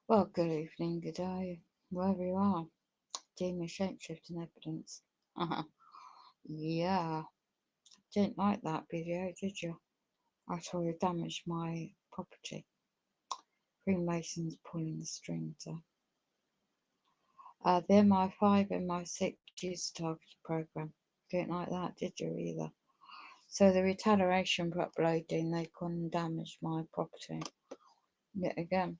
Well, good evening, good day, wherever you are. Demon shapeshifting evidence. Yeah, didn't like that video, did you? I saw you damage my property. Freemasons pulling the strings. The MI5, MI6 user targeted program. Didn't like that, did you either? So the retaliation for uploading, they couldn't damage my property. Yet again.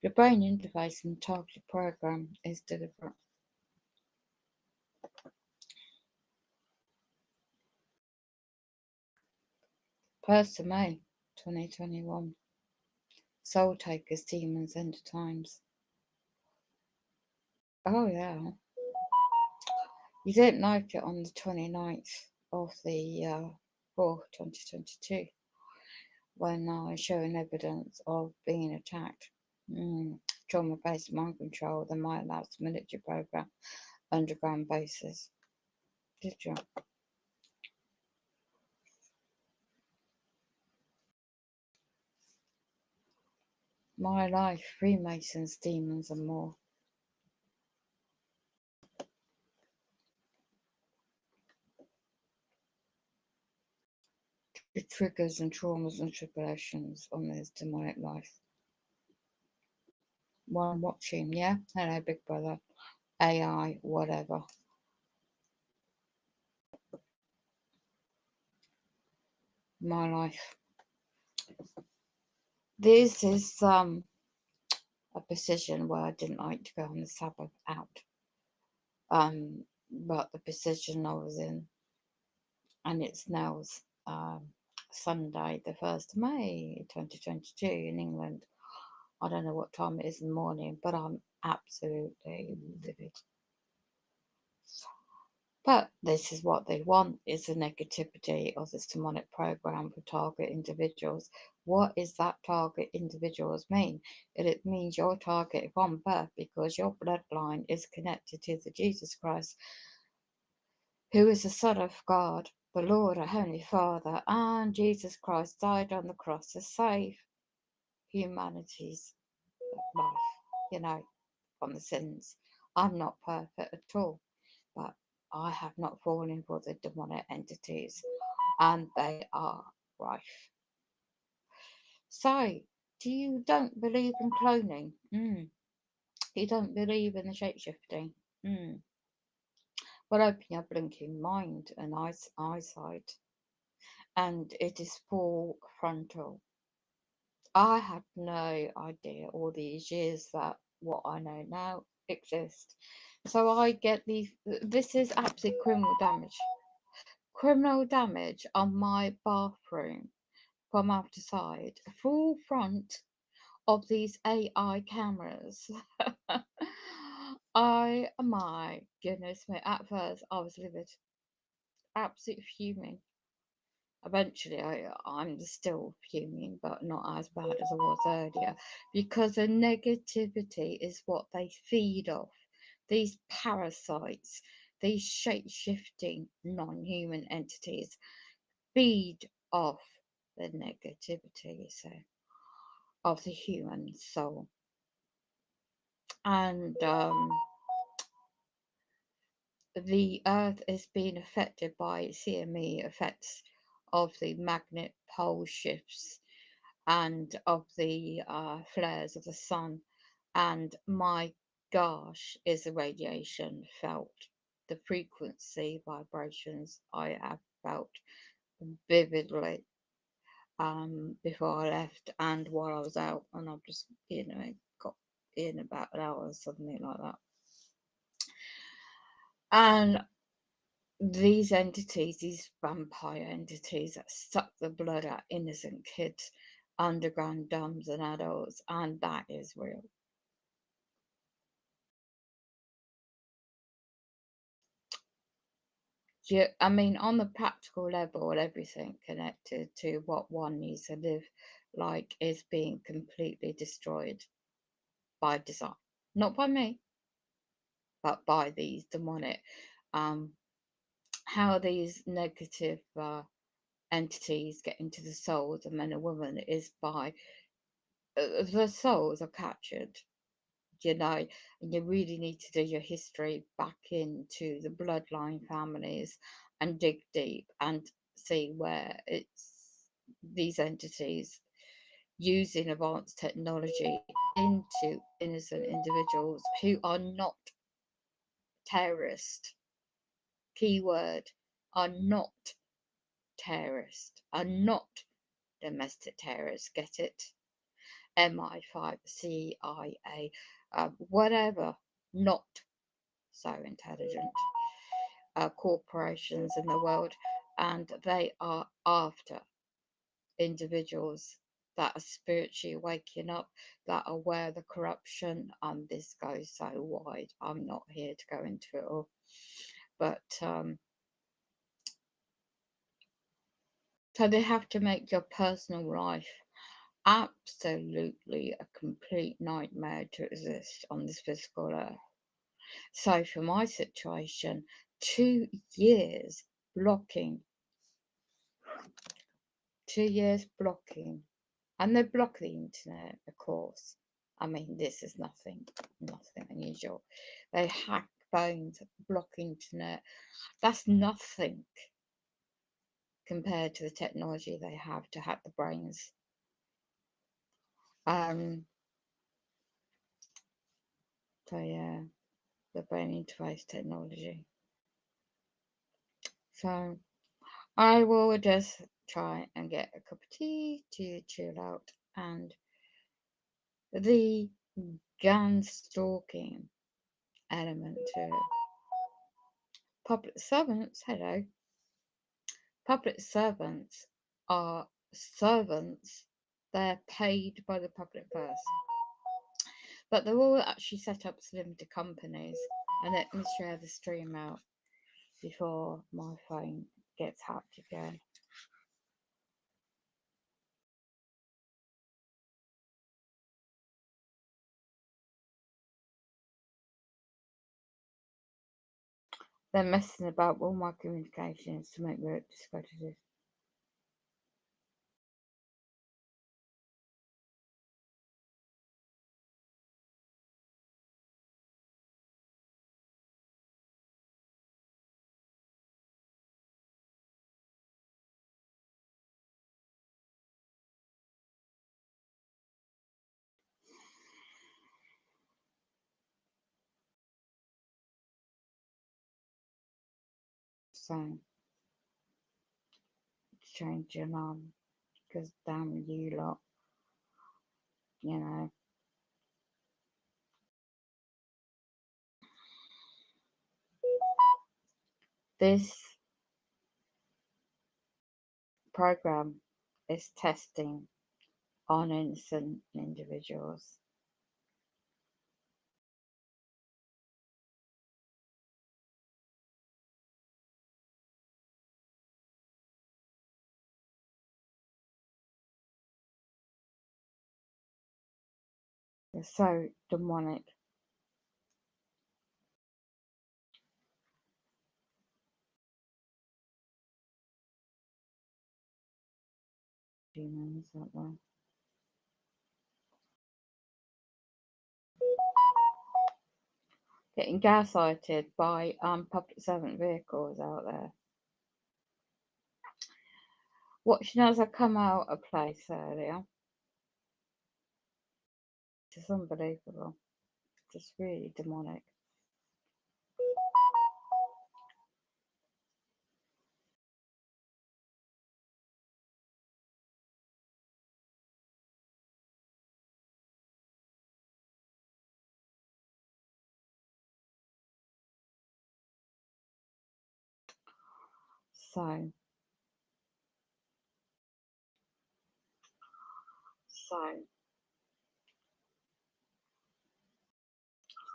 The brain interface in the targeted program is deliberate. First of May 2021. Soul Takers, Demons, End Times. Oh, yeah. You didn't like it on the 29th of the 4th, 2022, when I was showing evidence of being attacked. Trauma based mind control, the My Labs military program, underground bases. Did you? My life, Freemasons, demons, and more. The triggers and traumas and tribulations on this demonic life. One watching, yeah? Hello, Big Brother. AI, whatever. My life. This is a position where I didn't like to go on the Sabbath out. But the position I was in, and it's now Sunday, the 1st of May 2022 in England. I don't know what time it is in the morning, but I'm absolutely livid. But this is what they want, is the negativity of this demonic program for target individuals. What is that target individuals mean? It means your target from birth, because your bloodline is connected to the Jesus Christ, who is the Son of God, the Lord, our Heavenly Father, and Jesus Christ died on the cross to save humanity's life, from the sins. I'm not perfect at all, but I have not fallen for the demonic entities, and they are rife. So, you don't believe in cloning? You don't believe in the shapeshifting? Well, open your blinking mind and eyesight, and it is full frontal. I had no idea all these years that what I know now exists. So I get this is absolute criminal damage. Criminal damage on my bathroom from outside, full front of these AI cameras. My goodness me, at first I was livid, absolutely fuming. Eventually, I'm still fuming, but not as bad as I was earlier, because the negativity is what they feed off. These parasites, these shape shifting non human entities feed off the negativity of the human soul. And the earth is being affected by CME effects of the magnet pole shifts and of the flares of the sun. And my gosh, is the radiation felt? The frequency vibrations I have felt vividly before I left and while I was out, and I've just got in about an hour or something like that. And these entities, these vampire entities that suck the blood out of innocent kids, underground dumbs and adults, and that is real. I mean, on the practical level, everything connected to what one needs to live like is being completely destroyed by design. Not by me, but by these demonic, how these negative entities get into the souls of men and women is by the souls are captured, and you really need to do your history back into the bloodline families and dig deep and see where it's these entities using advanced technology into innocent individuals who are not terrorist. Keyword, are not terrorist, are not domestic terrorists. Get it? MI5, CIA, whatever, not so intelligent corporations in the world, and they are after individuals that are spiritually waking up, that are aware of the corruption, and this goes so wide. I'm not here to go into it all, but so they have to make your personal life absolutely a complete nightmare to exist on this physical earth. So for my situation, 2 years blocking, 2 years blocking, and they block the internet, of course. I mean, this is nothing unusual. They hack phones, block internet. That's nothing compared to the technology they have to hack the brains. So yeah, the brain interface technology. So I will just try and get a cup of tea to chill out, and the gun stalking element to it. Public servants, hello. Public servants are servants. They're paid by the public first. But they're all actually set up as limited companies. And let me share the stream out before my phone gets hacked again. They're messing about with all my communications to make me look discredited. So, change your name, because damn you lot, you know. This program is testing on innocent individuals. They're so demonic. Demons, aren't they? Getting gaslighted by public servant vehicles out there. Watching as I come out of place earlier. It's unbelievable. Just really demonic.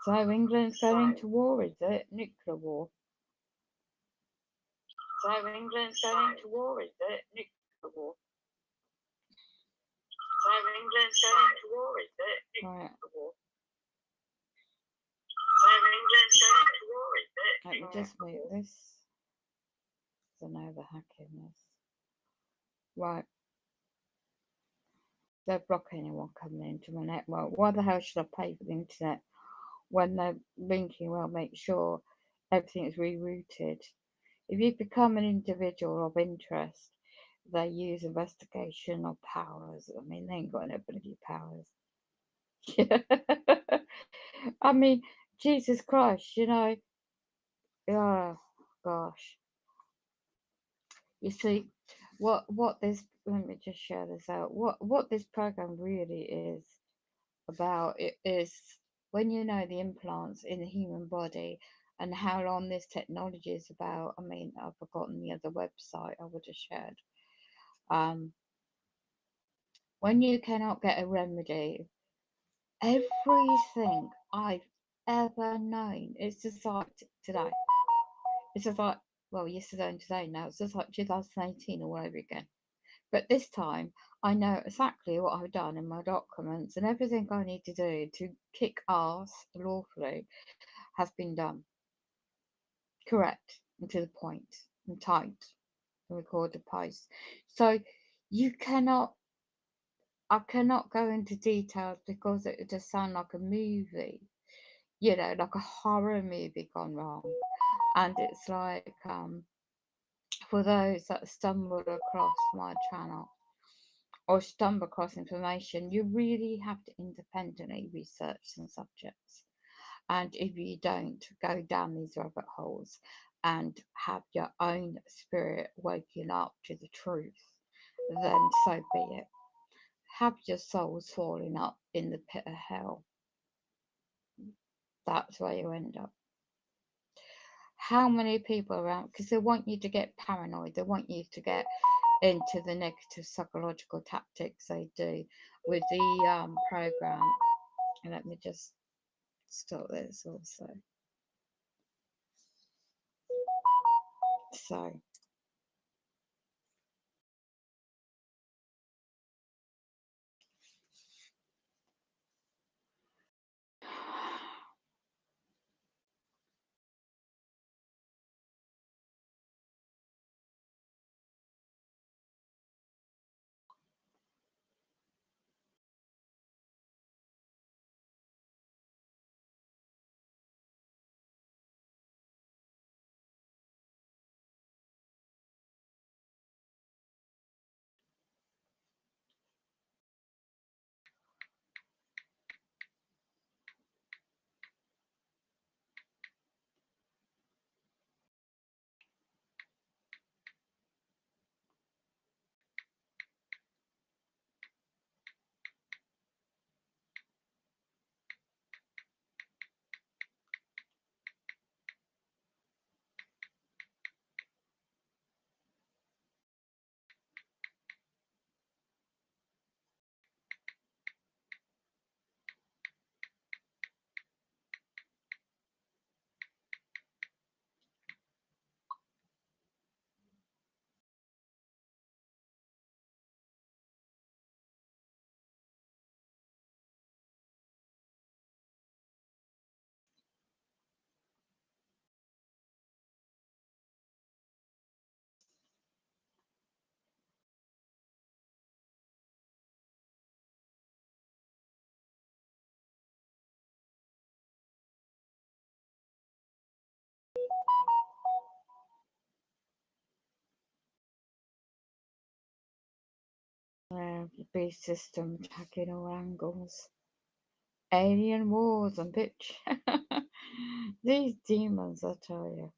So England's going to war, is it? Nuclear war. So England's going to war, is it? Nuclear war. So England's going to war, is it? Nuclear war. So England's going to war, is it? Let me just mute this. I know they're hacking this. Right. They'll block anyone coming into my network. Why the hell should I pay for the internet when they're linking? Well, make sure everything's rerouted. If you become an individual of interest, they use investigational powers. I mean, they ain't got no bloody powers. I mean, Jesus Christ, oh gosh. You see, what this, let me just share this out. What this program really is about, it is when you know the implants in the human body and how long this technology is about. I mean, I've forgotten the other website I would have shared. Um, when you cannot get a remedy, everything I've ever known, it's just like today. It's just like, well, yesterday and today now, it's just like 2018 all over again. But this time, I know exactly what I've done in my documents, and everything I need to do to kick ass lawfully has been done. Correct, and to the point, and typed, and recorded post. So you cannot, I cannot go into details because it would just sound like a movie, like a horror movie gone wrong. And it's like, for those that stumbled across my channel or stumble across information, you really have to independently research some subjects. And if you don't, go down these rabbit holes and have your own spirit waking up to the truth, then so be it. Have your souls falling up in the pit of hell. That's where you end up. How many people around? Because they want you to get paranoid. They want you to get into the negative psychological tactics they do with the program. And let me just stop this also. So the beast system attacking all angles. Alien wars and bitch. These demons, I tell you.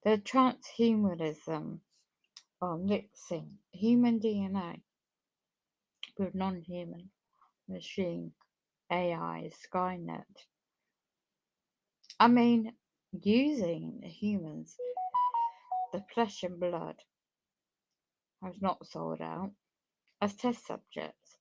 The transhumanism are mixing human DNA with non-human machine AI, Skynet. I mean, using humans, the flesh and blood, has not sold out as test subjects.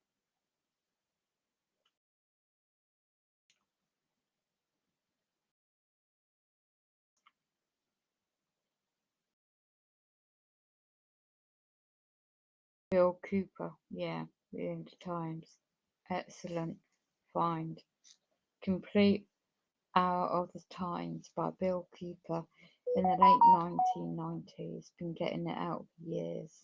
Bill Cooper, yeah, the Times. Excellent find. Complete Hour of the Times by Bill Cooper in the late 1990s. Been getting it out for years.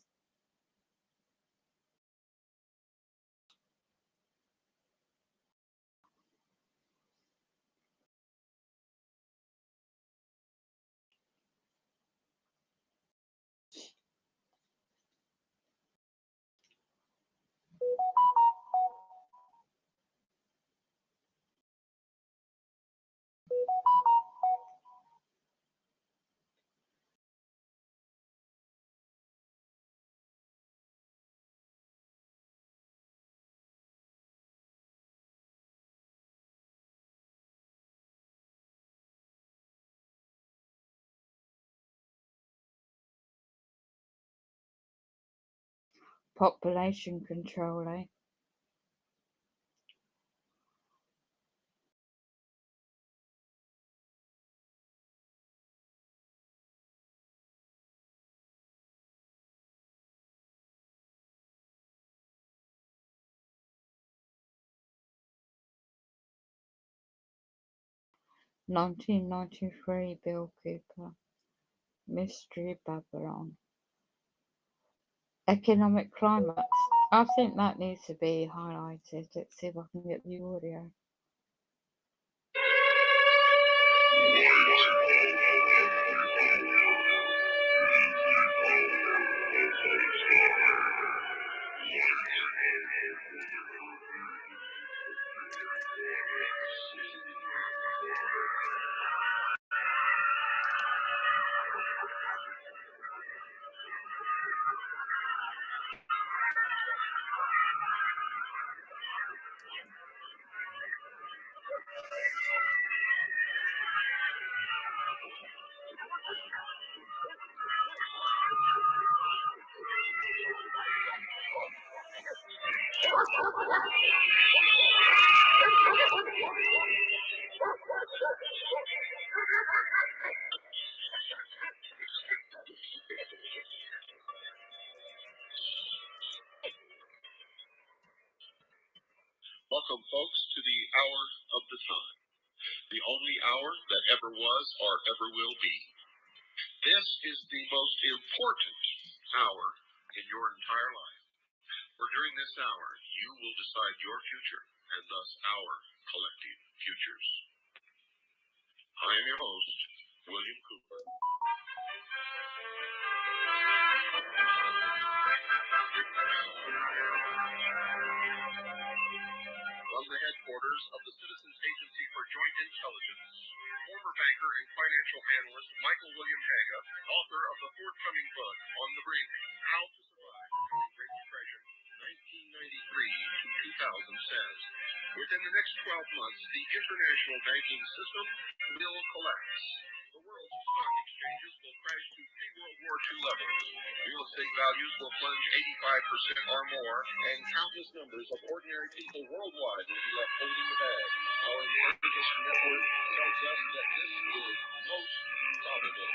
Population control, eh? (1993) Bill Cooper. Mystery Babylon. Economic climax. I think that needs to be highlighted. Let's see if I can get the audio. Welcome, folks, to the Hour of the Time, the only hour that ever was or ever will be. This is the most important hour in your entire life, for during this hour, you will decide your future and thus our collective futures. I am your host, William Cooper. From the headquarters of the Citizens Agency for Joint Intelligence, former banker and financial analyst Michael William Haga, author of the forthcoming book, On the Brink, How to Survive the Great Depression, 1993 to 2000, says, within the next 12 months, the international banking system will collapse. The world's stock exchanges will crash to pre-World War II levels. Real estate values will plunge 85% or more, and countless numbers of ordinary people worldwide will be left holding the bag. Our intelligence network tells us that this is most probable.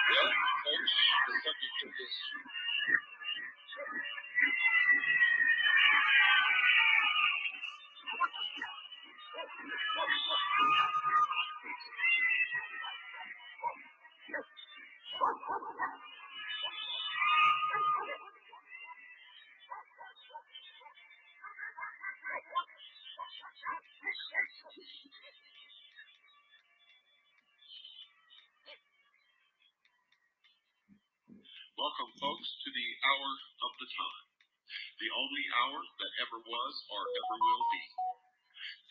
Well, folks, the subject of this Welcome, folks, to the Hour of the Time, the only hour that ever was or ever will be.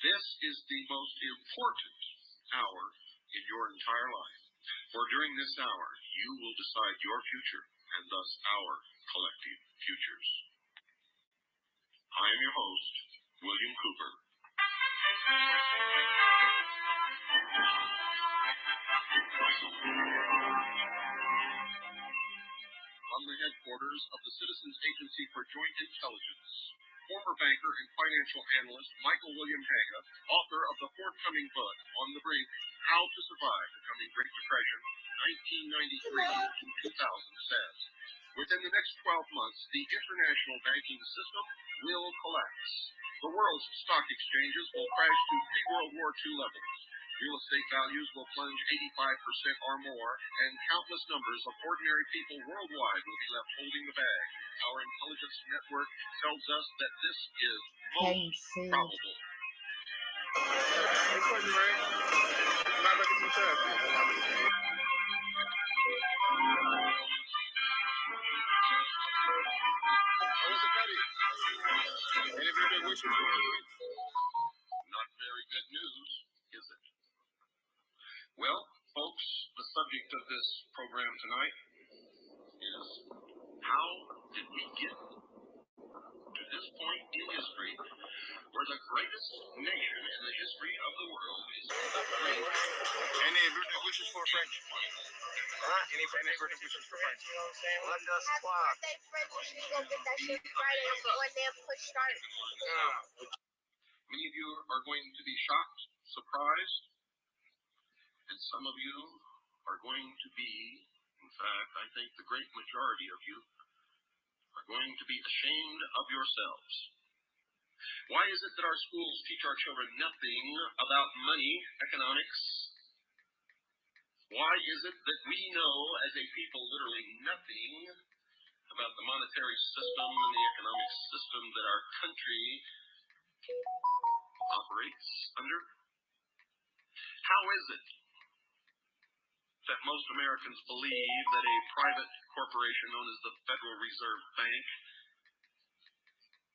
This is the most important hour in your entire life, for during this hour, you will decide your future and thus our collective futures. I am your host, William Cooper. From the headquarters of the Citizens Agency for Joint Intelligence, former banker and financial analyst Michael William Haga, author of the forthcoming book, On the Brink, How to Survive the Coming Great Depression, 1993 to 2000, says, within the next 12 months, the international banking system will collapse. The world's stock exchanges will crash to pre-World War II levels. Real estate values will plunge 85% or more, and countless numbers of ordinary people worldwide will be left holding the bag. Our intelligence network tells us that this is most probable. Not very good news, is it? Well, folks, the subject of this program tonight is how did we get to this point in history where the greatest nation in the history of the world is on the brink? Any birthday wishes for French? Any birthday wishes for French? Let us clap. Many of you are going to be shocked, surprised, and some of you are going to be, in fact, I think the great majority of you are going to be ashamed of yourselves. Why is it that our schools teach our children nothing about money, economics? Why is it that we know as a people literally nothing about the monetary system and the economic system that our country operates under? How is it that most Americans believe that a private corporation known as the Federal Reserve Bank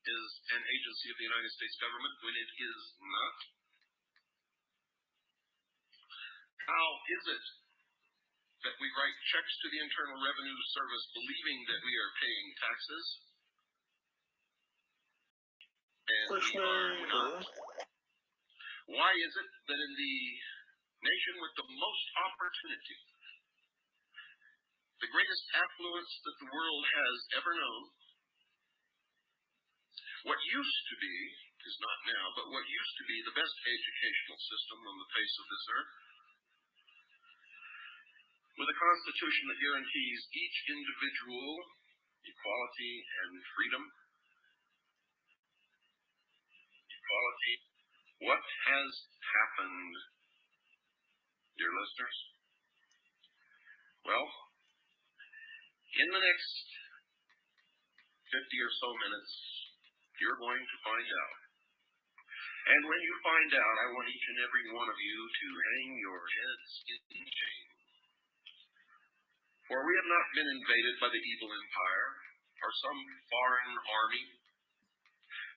is an agency of the United States government when it is not? How is it that we write checks to the Internal Revenue Service believing that we are paying taxes and we are not? Why is it that in the nation with the most opportunity, the greatest affluence that the world has ever known, what used to be, is not now, but what used to be the best educational system on the face of this earth, with a constitution that guarantees each individual equality and freedom? Equality. What has happened, dear listeners? Well, in the next 50 or so minutes, you're going to find out. And when you find out, I want each and every one of you to hang your heads in shame. For we have not been invaded by the evil empire or some foreign army.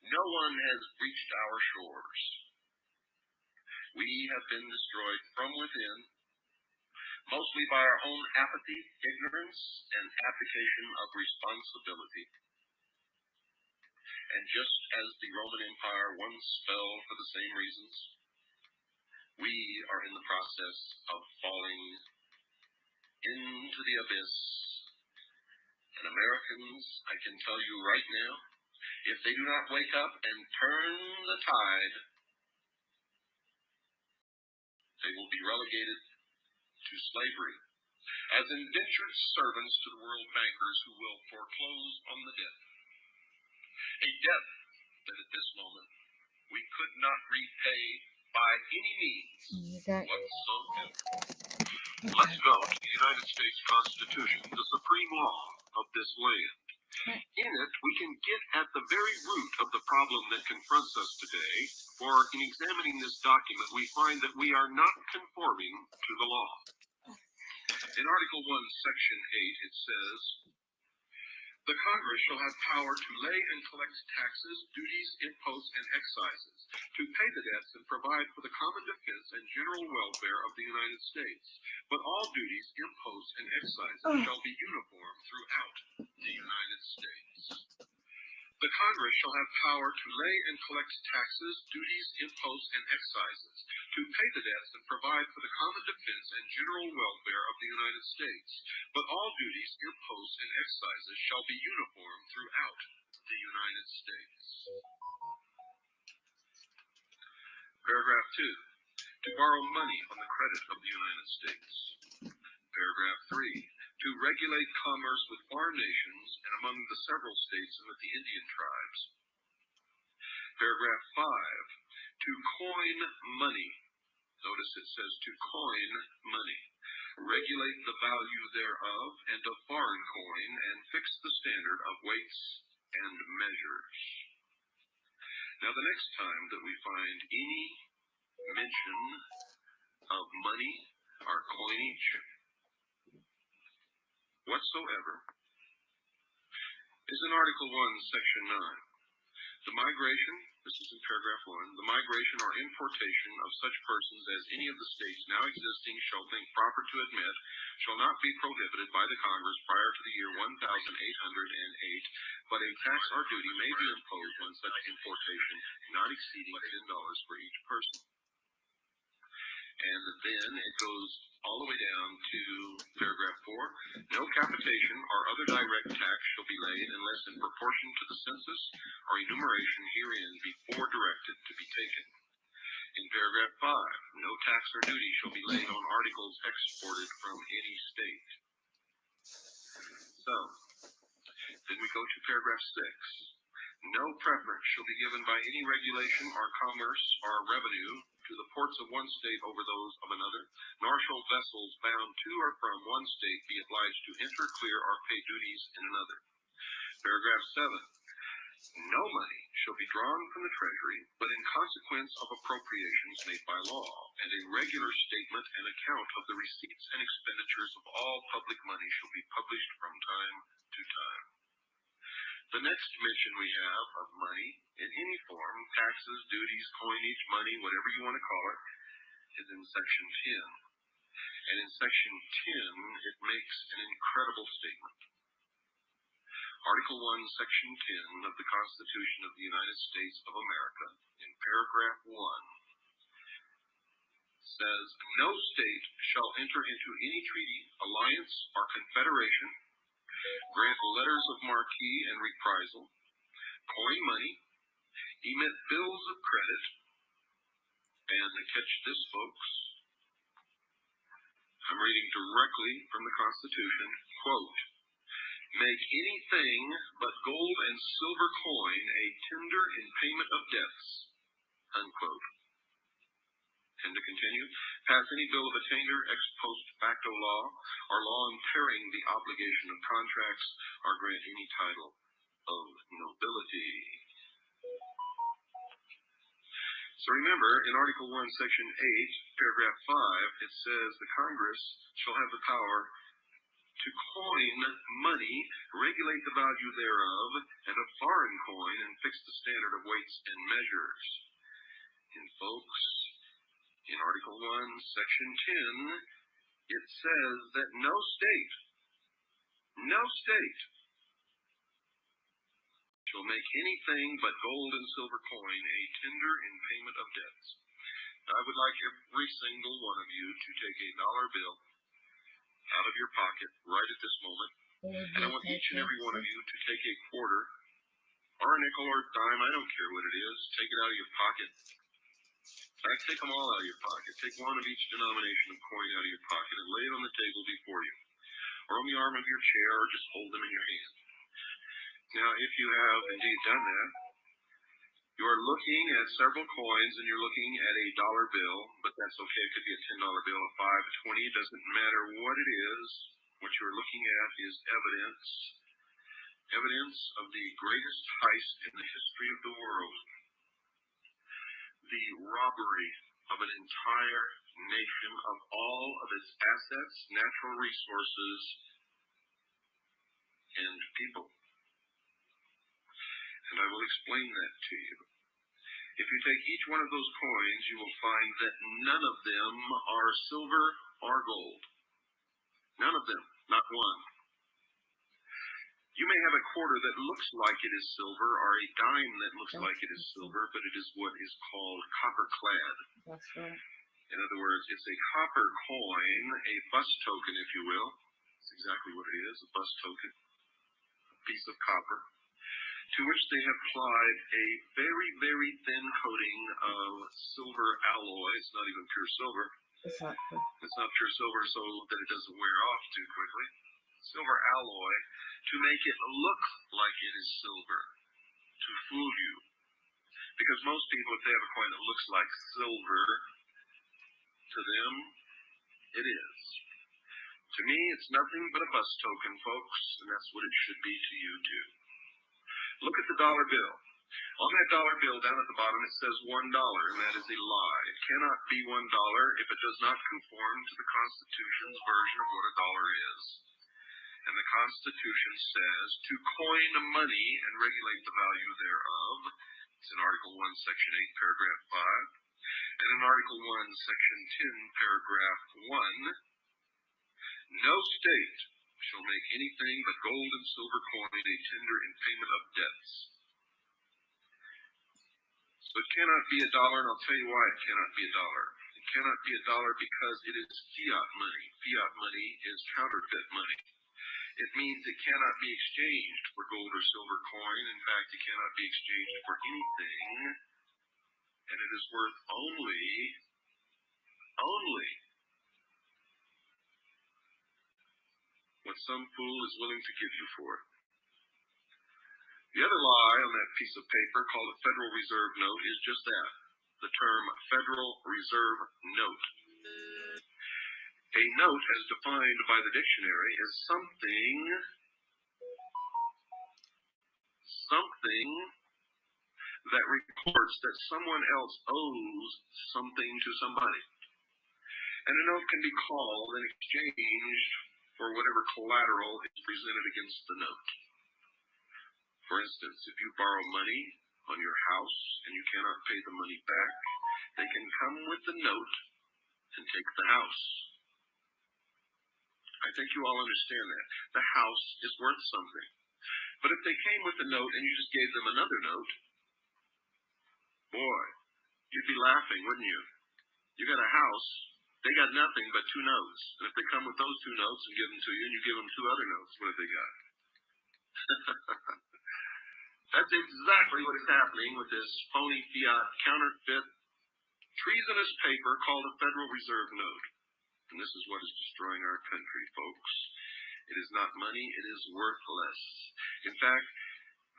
No one has reached our shores. We have been destroyed from within, mostly by our own apathy, ignorance, and abdication of responsibility. And just as the Roman Empire once fell for the same reasons, we are in the process of falling into the abyss. And Americans, I can tell you right now, if they do not wake up and turn the tide, they will be relegated to slavery as indentured servants to the world bankers who will foreclose on the debt. A debt that at this moment we could not repay by any means whatsoever. Let's go to the United States Constitution, the supreme law of this land. In it, we can get at the very root of the problem that confronts us today, for in examining this document, we find that we are not conforming to the law. In Article 1, Section 8, it says, the Congress shall have power to lay and collect taxes, duties, imposts, and excises, to pay the debts and provide for the common defense and general welfare of the United States. But all duties, imposts, and excises shall be uniform throughout the United States. The Congress shall have power to lay and collect taxes, duties, imposts, and excises, to pay the debts and provide for the common defense and general welfare of the United States. But all duties, imposts, and excises shall be uniform throughout the United States. Paragraph 2. To borrow money on the credit of the United States. Paragraph 3. To regulate commerce with foreign nations and among the several states and with the Indian tribes. Paragraph 5. To coin money. Notice it says to coin money. Regulate the value thereof and of foreign coin and fix the standard of weights and measures. Now the next time that we find any mention of money or coinage whatsoever is in Article 1, Section 9. The migration, this is in paragraph 1, the migration or importation of such persons as any of the states now existing shall think proper to admit shall not be prohibited by the Congress prior to the year 1808, but a tax or duty may be imposed on such importation not exceeding $10 for each person. And then it goes all the way down to paragraph 4. No capitation or other direct tax shall be laid unless in proportion to the census or enumeration herein before directed to be taken. In paragraph 5, no tax or duty shall be laid on articles exported from any state. So, then we go to paragraph 6. No preference shall be given by any regulation or commerce or revenue to the ports of one state over those of another, nor shall vessels bound to or from one state be obliged to enter, clear, or pay duties in another. Paragraph 7. No money shall be drawn from the Treasury, but in consequence of appropriations made by law, and a regular statement and account of the receipts and expenditures of all public money shall be published from time to time. The next mention we have of money in any form, taxes, duties, coinage, money, whatever you want to call it, is in Section 10. And in Section 10, it makes an incredible statement. Article 1, Section 10 of the Constitution of the United States of America, in paragraph 1, says, no state shall enter into any treaty, alliance, or confederation, grant letters of marque and reprisal, coin money, emit bills of credit, and catch this, folks, I'm reading directly from the Constitution, quote, make anything but gold and silver coin a tender in payment of debts, unquote. And to continue, pass any bill of attainder, ex post facto law, or law impairing the obligation of contracts, or grant any title of nobility. So remember, in Article 1, Section 8, paragraph 5, it says the Congress shall have the power to coin money, regulate the value thereof, and of foreign coin, and fix the standard of weights and measures. And folks, in Article 1, Section 10, it says that no state shall make anything but gold and silver coin a tender in payment of debts. I would like every single one of you to take a dollar bill out of your pocket right at this moment, and I want each and every one of you to take a quarter, or a nickel or a dime, I don't care what it is, take it out of your pocket. In fact, take them all out of your pocket. Take one of each denomination of coin out of your pocket and lay it on the table before you, or on the arm of your chair, or just hold them in your hand. Now, if you have indeed done that, you are looking at several coins and you're looking at a dollar bill, but that's okay. It could be a $10 bill, a $5, a $20. It doesn't matter what it is. What you're looking at is evidence of the greatest heist in the history of the world. The robbery of an entire nation of all of its assets, natural resources, and people. And I will explain that to you. If you take each one of those coins, you will find that none of them are silver or gold. None of them, not one. You may have a quarter that looks like it is silver, or a dime that looks like it is silver, but it is what is called copper clad. That's right. In other words, it's a copper coin, a bus token, if you will. That's exactly what it is, a bus token, a piece of copper, to which they have applied a very, very thin coating of silver alloy. It's not even pure silver. Exactly. It's not pure silver so that it doesn't wear off too quickly. Silver alloy to make it look like it is silver, to fool you. Because most people, if they have a coin that looks like silver, to them, it is. To me, it's nothing but a bus token, folks, and that's what it should be to you, too. Look at the dollar bill. On that dollar bill down at the bottom, it says $1, and that is a lie. It cannot be $1 if it does not conform to the Constitution's version of what a dollar is. And the Constitution says to coin money and regulate the value thereof. It's in Article 1, Section 8, Paragraph 5. And in Article 1, Section 10, Paragraph 1, no state shall make anything but gold and silver coin a tender in payment of debts. So it cannot be $1, and I'll tell you why it cannot be $1. It cannot be $1 because it is fiat money. Fiat money is counterfeit money. It means it cannot be exchanged for gold or silver coin. In fact, it cannot be exchanged for anything, and it is worth only what some fool is willing to give you for it. The other lie on that piece of paper called a Federal Reserve note is just that, the term Federal Reserve note. A note, as defined by the dictionary, is something that reports that someone else owes something to somebody. And a note can be called and exchanged for whatever collateral is presented against the note. For instance, if you borrow money on your house and you cannot pay the money back, they can come with the note and take the house. I think you all understand that. The house is worth something. But if they came with a note and you just gave them another note, boy, you'd be laughing, wouldn't you? You got a house, they got nothing but 2 notes. And if they come with those 2 notes and give them to you, and you give them 2 other notes, what have they got? That's exactly what is happening with this phony fiat, counterfeit, treasonous paper called a Federal Reserve note. And this is what is destroying our country, folks. It is not money, it is worthless. In fact,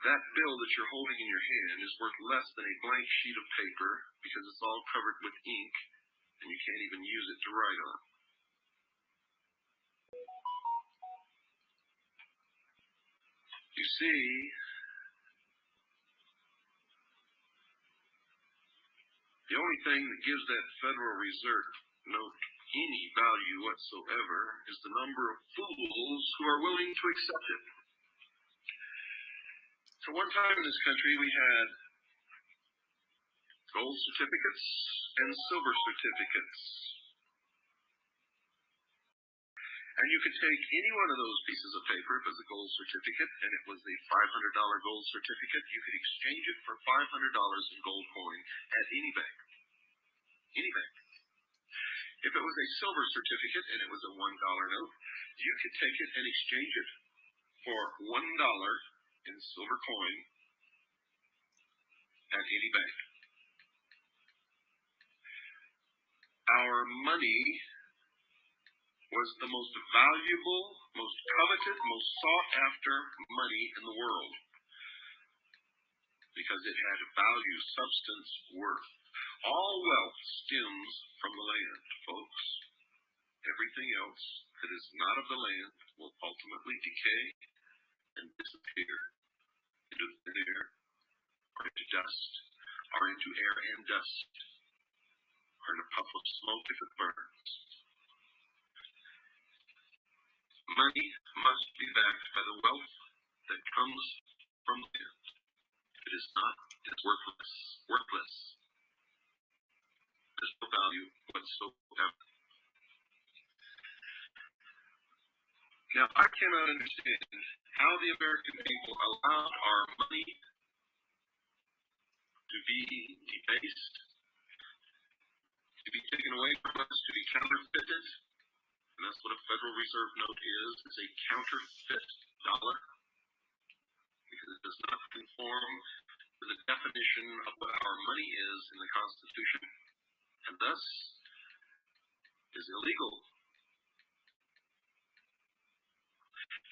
that bill that you're holding in your hand is worth less than a blank sheet of paper because it's all covered with ink and you can't even use it to write on. You see, the only thing that gives that Federal Reserve note any value whatsoever is the number of fools who are willing to accept it. So one time in this country we had gold certificates and silver certificates. And you could take any one of those pieces of paper, if it was a gold certificate, and it was a $500 gold certificate, you could exchange it for $500 in gold coin at any bank. Any bank. If it was a silver certificate and it was a $1 note, you could take it and exchange it for $1 in silver coin at any bank. Our money was the most valuable, most coveted, most sought after money in the world because it had value, substance, worth. All wealth stems from the land, folks. Everything else that is not of the land will ultimately decay and disappear into thin air, or into dust, or into air and dust, or in a puff of smoke if it burns. Money must be backed by the wealth that comes from the land. If it is not, it is worthless. Worthless. There's no value whatsoever. Now, I cannot understand how the American people allowed our money to be debased, to be taken away from us, to be counterfeited. And that's what a Federal Reserve note is. It's a counterfeit dollar because it does not conform to the definition of what our money is in the Constitution, and thus is illegal.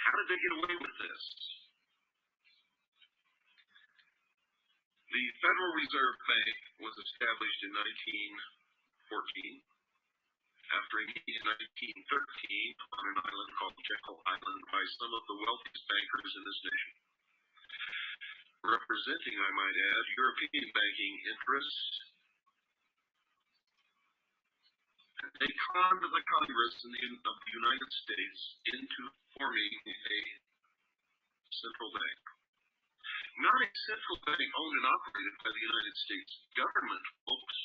How did they get away with this? The Federal Reserve Bank was established in 1914 after a meeting in 1913 on an island called Jekyll Island by some of the wealthiest bankers in this nation, representing, I might add, European banking interests. And they conned the Congress of the United States into forming a central bank. Not a central bank owned and operated by the United States government, folks,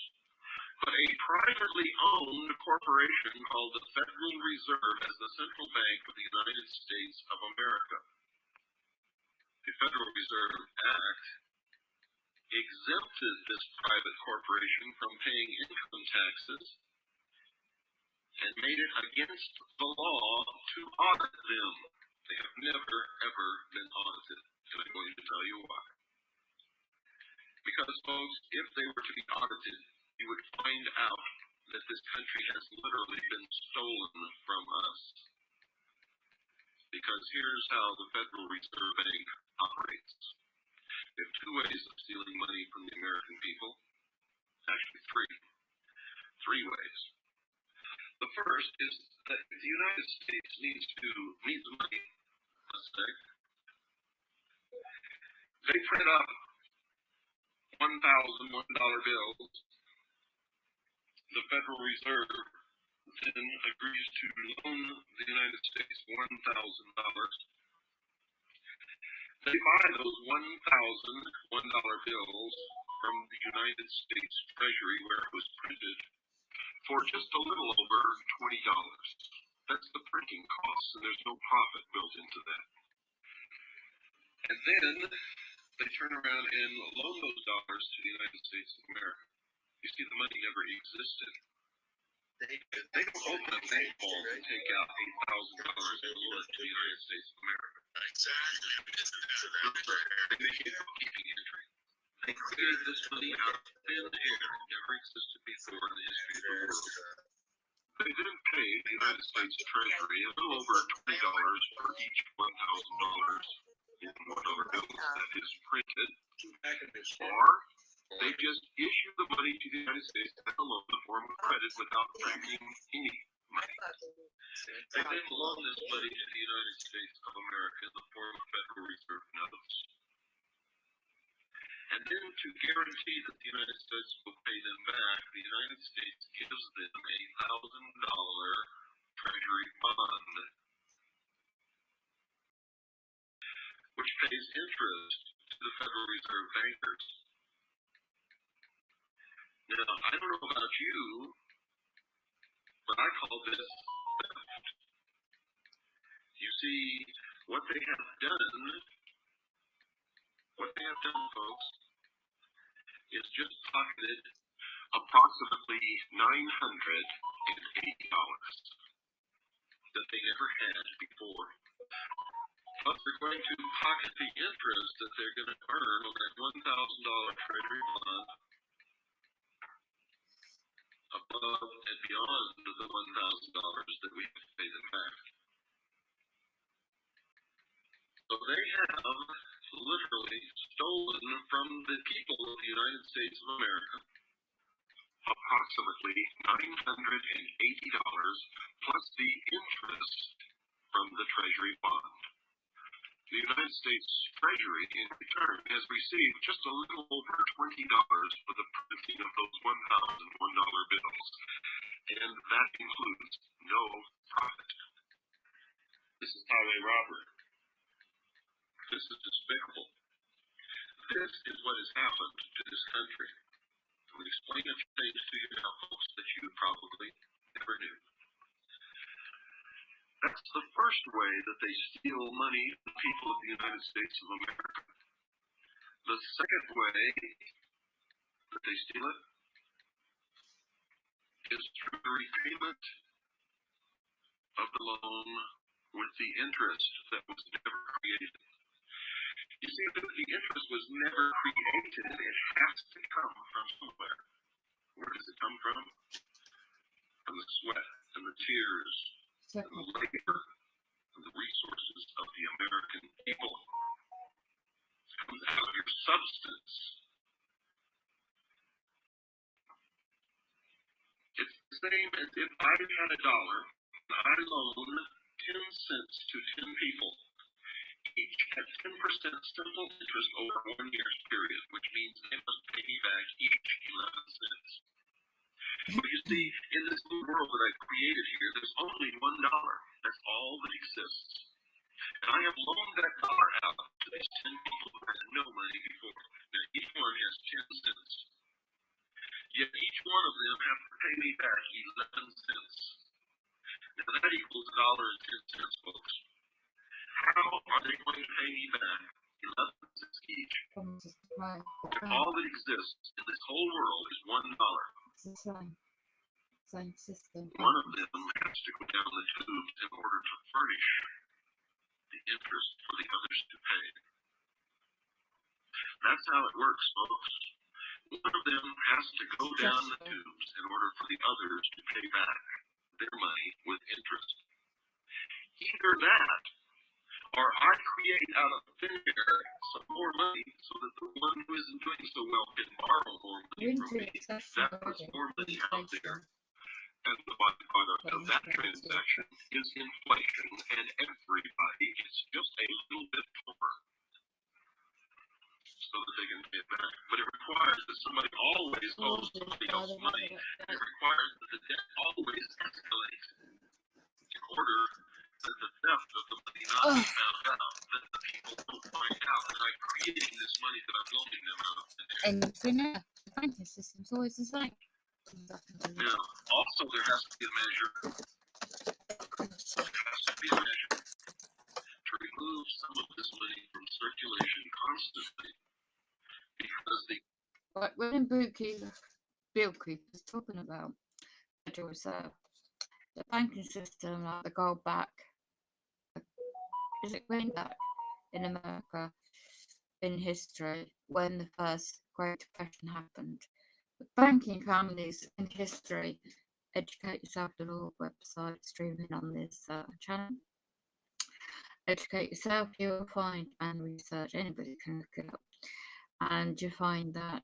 but a privately owned corporation called the Federal Reserve as the central bank of the United States of America. The Federal Reserve Act exempted this private corporation from paying income taxes and made it against the law to audit them. They have never, ever been audited, and I'm going to tell you why. Because, folks, if they were to be audited, you would find out that this country has literally been stolen from us. Because here's how the Federal Reserve Bank operates. They have two ways of stealing money from the American people. Actually, three ways. The first is that if the United States needs money, let's say, they print up $1,000 bills. The Federal Reserve then agrees to loan the United States $1,000. They buy those $1,000 bills from the United States Treasury where it was printed for just a little over $20. That's the printing cost, and there's no profit built into that. And then they turn around and loan those dollars to the United States of America. You see, the money never existed. They don't open a bank vault and take out $8,000 and loan it to the United States of America. Exactly. They keep bookkeeping entry. They created this money out of thin air. It never existed before in the history of the world. They then pay the United States Treasury a little over $20 for each $1,000 in $1 bills that is printed, or they just issue the money to the United States as a loan in the form of credit without printing any money. They then loan this money to the United States of America in the form of Federal Reserve notes. And then to guarantee that the United States will pay them back, the United States gives them a $1,000 Treasury bond, which pays interest to the Federal Reserve bankers. Now, I don't know about you, but I call this theft. You see, what they have done, folks, is just pocketed approximately $980 that they never had before. But they're going to pocket the interest that they're going to earn on that $1,000 Treasury bond above and beyond the $1,000 that we have to pay them back. So they have literally stolen from the people of the United States of America approximately $980 plus the interest from the Treasury bond. The United States Treasury, in return, has received just a little over $20 for the printing of those $1,001 bills, and that includes no profit. This is highway robbery. This is despicable. This is what has happened to this country. I'll explain a few things to you now, folks, that you probably never knew. That's the first way that they steal money from the people of the United States of America. The second way that they steal it is through the repayment of the loan with the interest that was never created. You see, the interest was never created. It has to come from somewhere. Where does it come from? From the sweat and the tears and the labor and the resources of the American people. It comes out of your substance. It's the same as if I had $1 and I loan 10 cents to 10 people. Each at 10% simple interest over 1 year's period, which means they must pay me back each 11 cents. But you see, in this new world that I've created here, there's only $1. That's all that exists. And I have loaned that dollar out to these 10 people who had no money before. Now, each one has 10 cents. Yet each one of them has to pay me back 11 cents. Now, that equals $1.10, folks. How are they going to pay me back 11 cents each? If all that exists in this whole world is $1. It's the same system. One of them has to go down the tubes in order to furnish the interest for the others to pay. That's how it works, folks. One of them has to go down the tubes in order for the others to pay back their money with interest. Either that, or I create out of thin air some more money so that the one who isn't doing so well can borrow more money from me. That puts more money out there. And the byproduct of that transaction is inflation, and everybody gets just a little bit more so that they can pay it back. But it requires that somebody always owes somebody else money. It requires that the debt always escalates in order that the theft of the money not be found out, that the people don't find out that I'm creating this money that I'm loaning them out of thin air. And the banking system's always the same. Now, also there has to be a measure. There has to be a measure to remove some of this money from circulation constantly, because the Like when Bill Cooper was talking about Federal Reserve, the banking system, like the gold back, is it going back in America in history when the first Great Depression happened? The banking families in history, educate yourself, the law website streaming on this channel. Educate yourself, you'll find and research, anybody can look it up, and you find that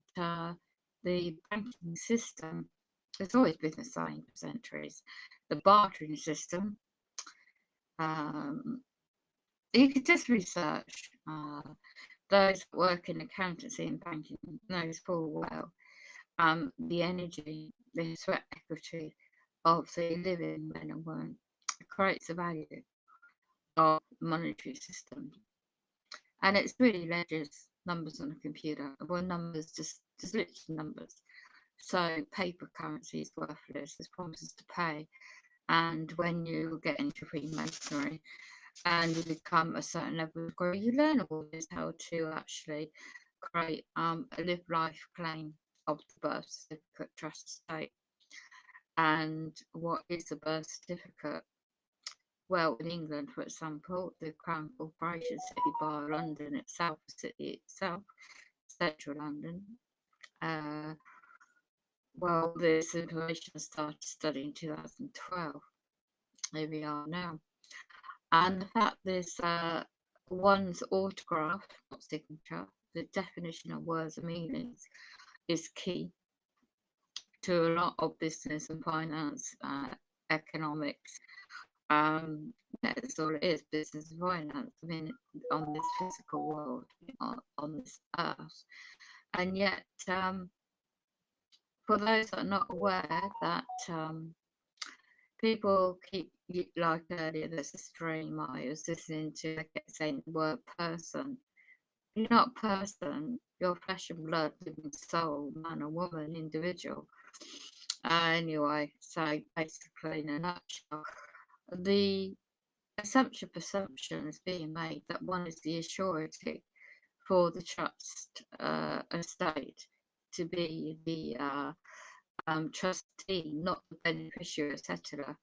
the banking system, there's always been the same for centuries. The bartering system, you could just research. Those that work in accountancy and banking knows full well the energy, the sweat equity of the living men and women creates the value of monetary system. And it's really ledgers, numbers on a computer. Well, numbers, just literally numbers. So paper currency is worthless. There's promises to pay. And when you get into Freemasonry and you become a certain level of degree, you learn all this, how to actually create a live life claim of the birth certificate trust estate. And what is a birth certificate? Well, in England, for example, the Crown Corporation City Bar London itself, the city itself, central London. Well, this information I started studying in 2012. Here we are now. And the fact there's one's autograph, not signature, the definition of words and meanings is key to a lot of business and finance, economics. That's all it is, business and finance. I mean, on this physical world, on this earth. And yet, for those that are not aware that people keep, like earlier, there's a stream I was listening to, I kept saying the word person. You're not a person, you're flesh and blood, living soul, man or woman, individual. Anyway, so basically in a nutshell, the presumption is being made that one is the surety for the trust estate to be the trustee, not the beneficiary or settler.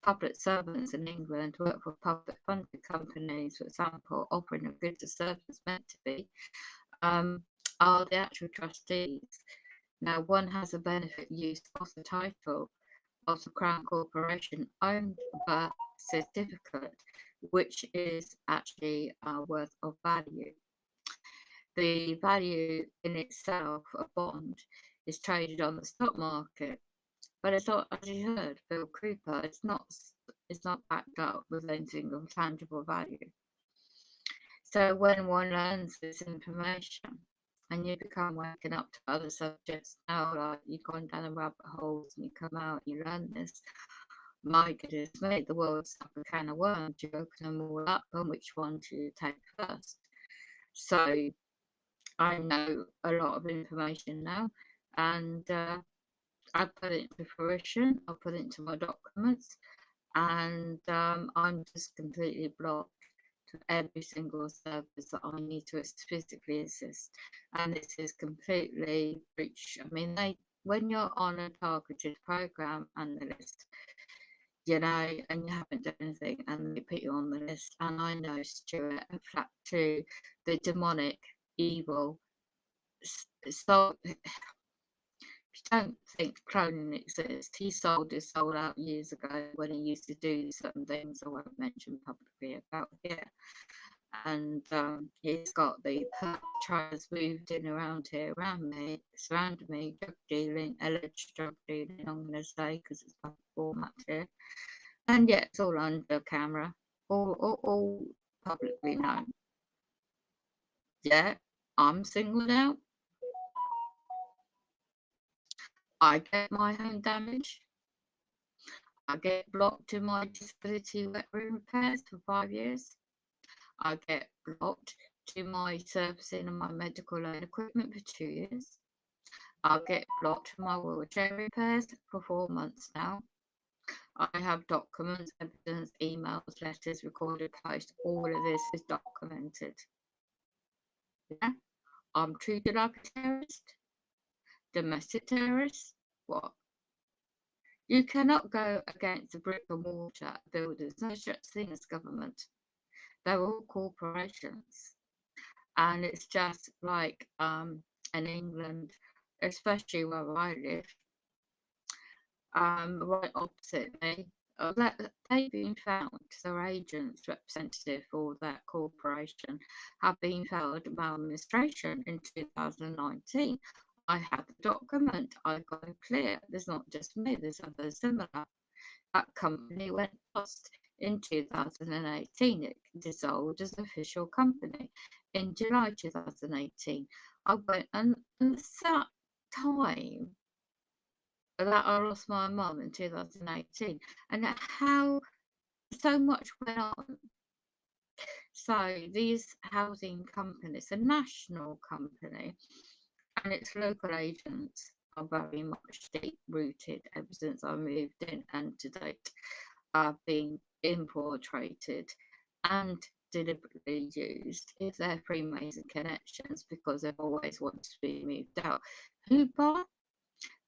Public servants in England work for public funded companies, for example, offering a good service meant to be, are the actual trustees. Now, one has a benefit use of the title of the Crown Corporation owned birth certificate, which is actually worth of value. The value in itself, a bond, is traded on the stock market, but it's not, as you heard, Bill Cooper, it's not backed up with anything of tangible value. So when one learns this information and you become waking up to other subjects now, like you've gone down the rabbit holes and you come out and you learn this, my goodness me, the world's like a can of worms. You open them all up, and which one do you take first? So I know a lot of information now, and I put it into fruition, I put it into my documents, and I'm just completely blocked to every single service that I need to physically assist. And this is completely breach. I mean, when you're on a targeted program and the list, you know, and you haven't done anything, and they put you on the list. And I know Stuart, a flat to the demonic evil. So if you don't think cloning exists, he sold his soul out years ago when he used to do certain things I won't mention publicly about here. And he's got the perpetrators moved in around here, around me, surrounding me, drug dealing, alleged drug dealing, I'm going to say, because it's public format here. And yet it's all under camera, all publicly known. Yeah, I'm singled out. I get my home damage. I get blocked in my disability wet room repairs for 5 years. I get blocked to my servicing of my medical loan equipment for 2 years. I get blocked for my wheelchair repairs for 4 months now. I have documents, evidence, emails, letters, recorded posts. All of this is documented. Yeah? I'm treated like a terrorist, domestic terrorist. What? You cannot go against the brick and mortar builders. No such thing as government. They're all corporations. And it's just like in England, especially where I live, right opposite me, they've been found, their agents, representative for that corporation, have been found maladministration in 2019. I have the document, I got it clear. There's not just me, there's others similar. That company went bust in 2018. It dissolved as an official company in July 2018. I went and that time that I lost my mum in 2018, and how so much went on. So these housing companies, a national company, and its local agents are very much deep rooted ever since I moved in, and to date are being infiltrated and deliberately used if they're Freemason connections, because they've always wanted to be moved out. Who by?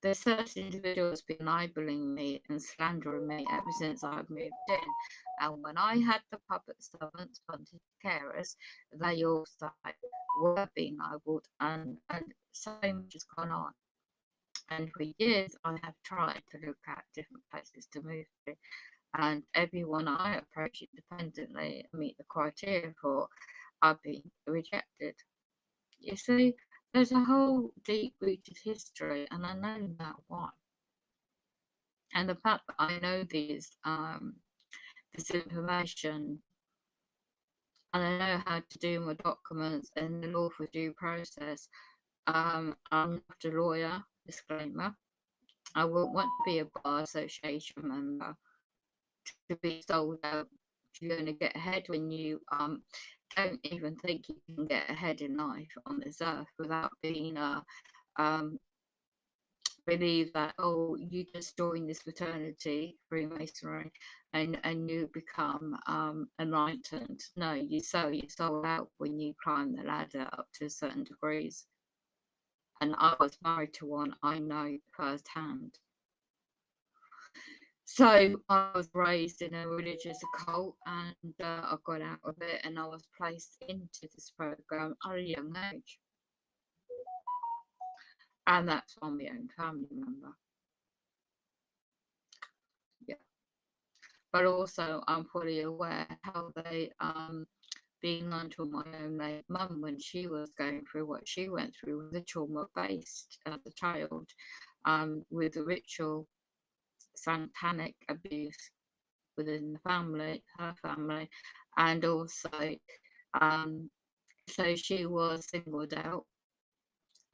There's certain individuals been libeling me and slandering me ever since I've moved in. And when I had the public servants funded carers, they also were being libelled, and so much has gone on. And for years I have tried to look at different places to move to, and everyone I approach independently and meet the criteria for, I've been rejected. You see, there's a whole deep-rooted history, and I know now why. And the fact that I know this information, and I know how to do my documents and the lawful due process. I'm not a lawyer, disclaimer. I wouldn't want to be a bar association member to be sold out. You're going to get ahead when you don't even think you can get ahead in life on this earth without being believe that, oh, you just join this fraternity, Freemasonry, and you become enlightened. No, you sell your soul out when you climb the ladder up to certain degrees. And I was married to one I know firsthand. So I was raised in a religious occult, and I got out of it, and I was placed into this program at a young age. And that's from my own family member. Yeah. But also I'm fully aware how they being onto my own late mum when she was going through what she went through with the trauma based as a child, with the ritual satanic abuse within the family, her family, and also so she was singled out,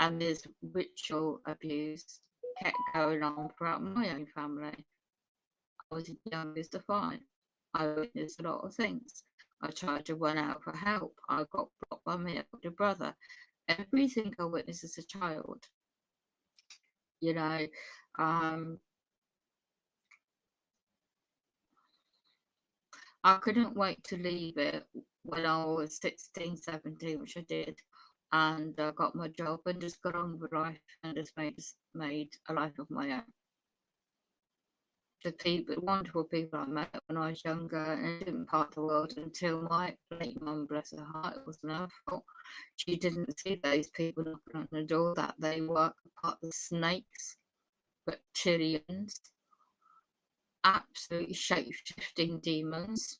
and this ritual abuse kept going on throughout my own family. I was the youngest of five. I witnessed a lot of things. I tried to run out for help. I got blocked by my older brother. Everything I witnessed as a child, you know, I couldn't wait to leave it when I was 16, 17, which I did. And I got my job and just got on with life and just made a life of my own. The people, wonderful people I met when I was younger, and didn't part the world until my late mum, bless her heart, it wasn't her fault. She didn't see those people knocking on the door, that they were part of the snakes, reptilians, absolutely shape-shifting demons,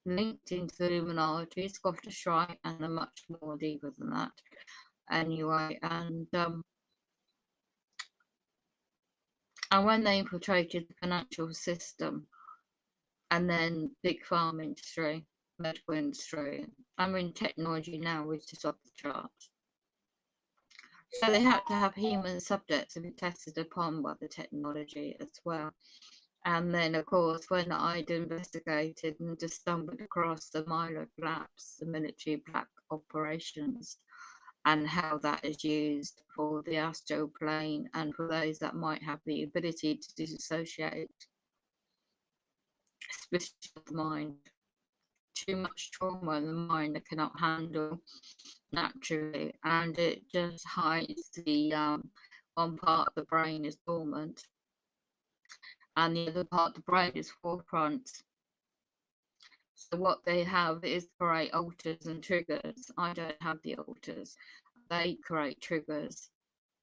linked into the Illuminati, Scottish Rite, and are much more deeper than that. Anyway, and when they infiltrated the financial system, and then big pharma industry, medical industry, I mean technology now is just off the charts. So they had to have human subjects to be tested upon by the technology as well. And then, of course, when I'd investigated and just stumbled across the Milo Labs, the military black operations, and how that is used for the astral plane and for those that might have the ability to disassociate, especially the mind. Too much trauma in the mind that cannot handle naturally, and it just hides the one part of the brain is dormant and the other part of the brain is forefront. So what they have is create alters and triggers. I don't have the alters. They create triggers,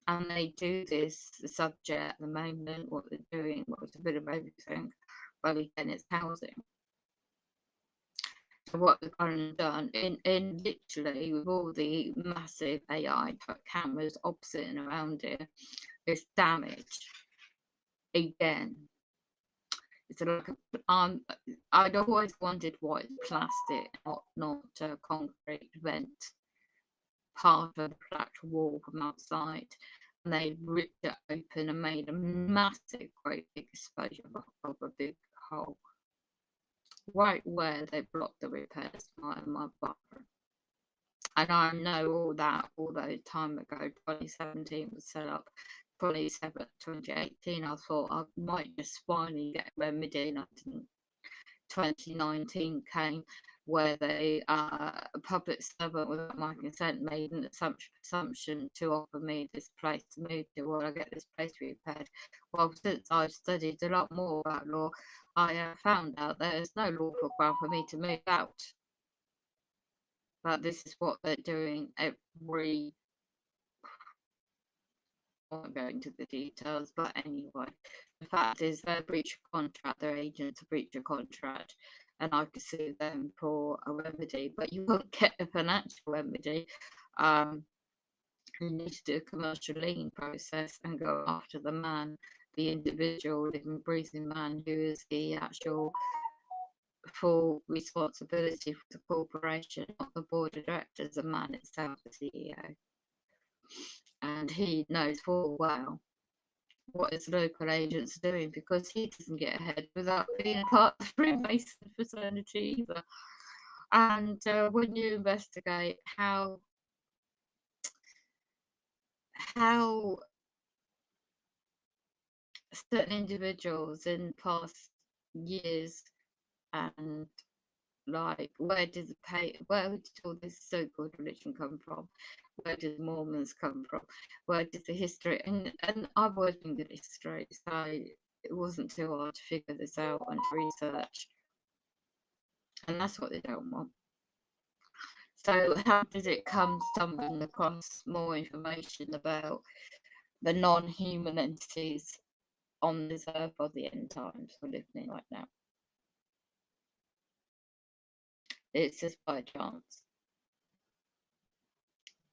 and they do this, the subject at the moment, what they're doing, well, it's a bit of everything, but again, it's housing. So what they've gone and done, in literally with all the massive AI type cameras opposite and around it, it's damage again. It's like I'd always wondered why it's plastic, not a concrete vent, part of the flat wall from outside. And they ripped it open and made a massive, great big exposure of a big hole right where they blocked the repairs in my bathroom. And I know all those time ago, 2017 was set up. 2018, I thought I might just finally get a remedy, and I didn't. 2019 came, where they a public servant without my consent made an assumption to offer me this place to move to while I get this place repaired. Well, since I've studied a lot more about law, I found out there is no lawful ground for me to move out. But this is what they're doing every. I won't go into the details, but anyway, the fact is they breach a contract, their agents breach a contract, and I could sue them for a remedy, but you won't get a financial remedy. You need to do a commercial lien process and go after the man, the individual living, breathing man who is the actual full responsibility for the corporation, not the board of directors, the man itself, the CEO. And he knows full well what his local agents are doing, because he doesn't get ahead without being a part of the Freemason fraternity either. And when you investigate how certain individuals in past years, and like, where did all this so-called religion come from? Where did the Mormons come from? Where did the history? And I've always been good at history, so it wasn't too hard to figure this out and to research. And that's what they don't want. So how did it come stumbling across more information about the non-human entities on this earth or the end times we're living in right now? It's just by chance.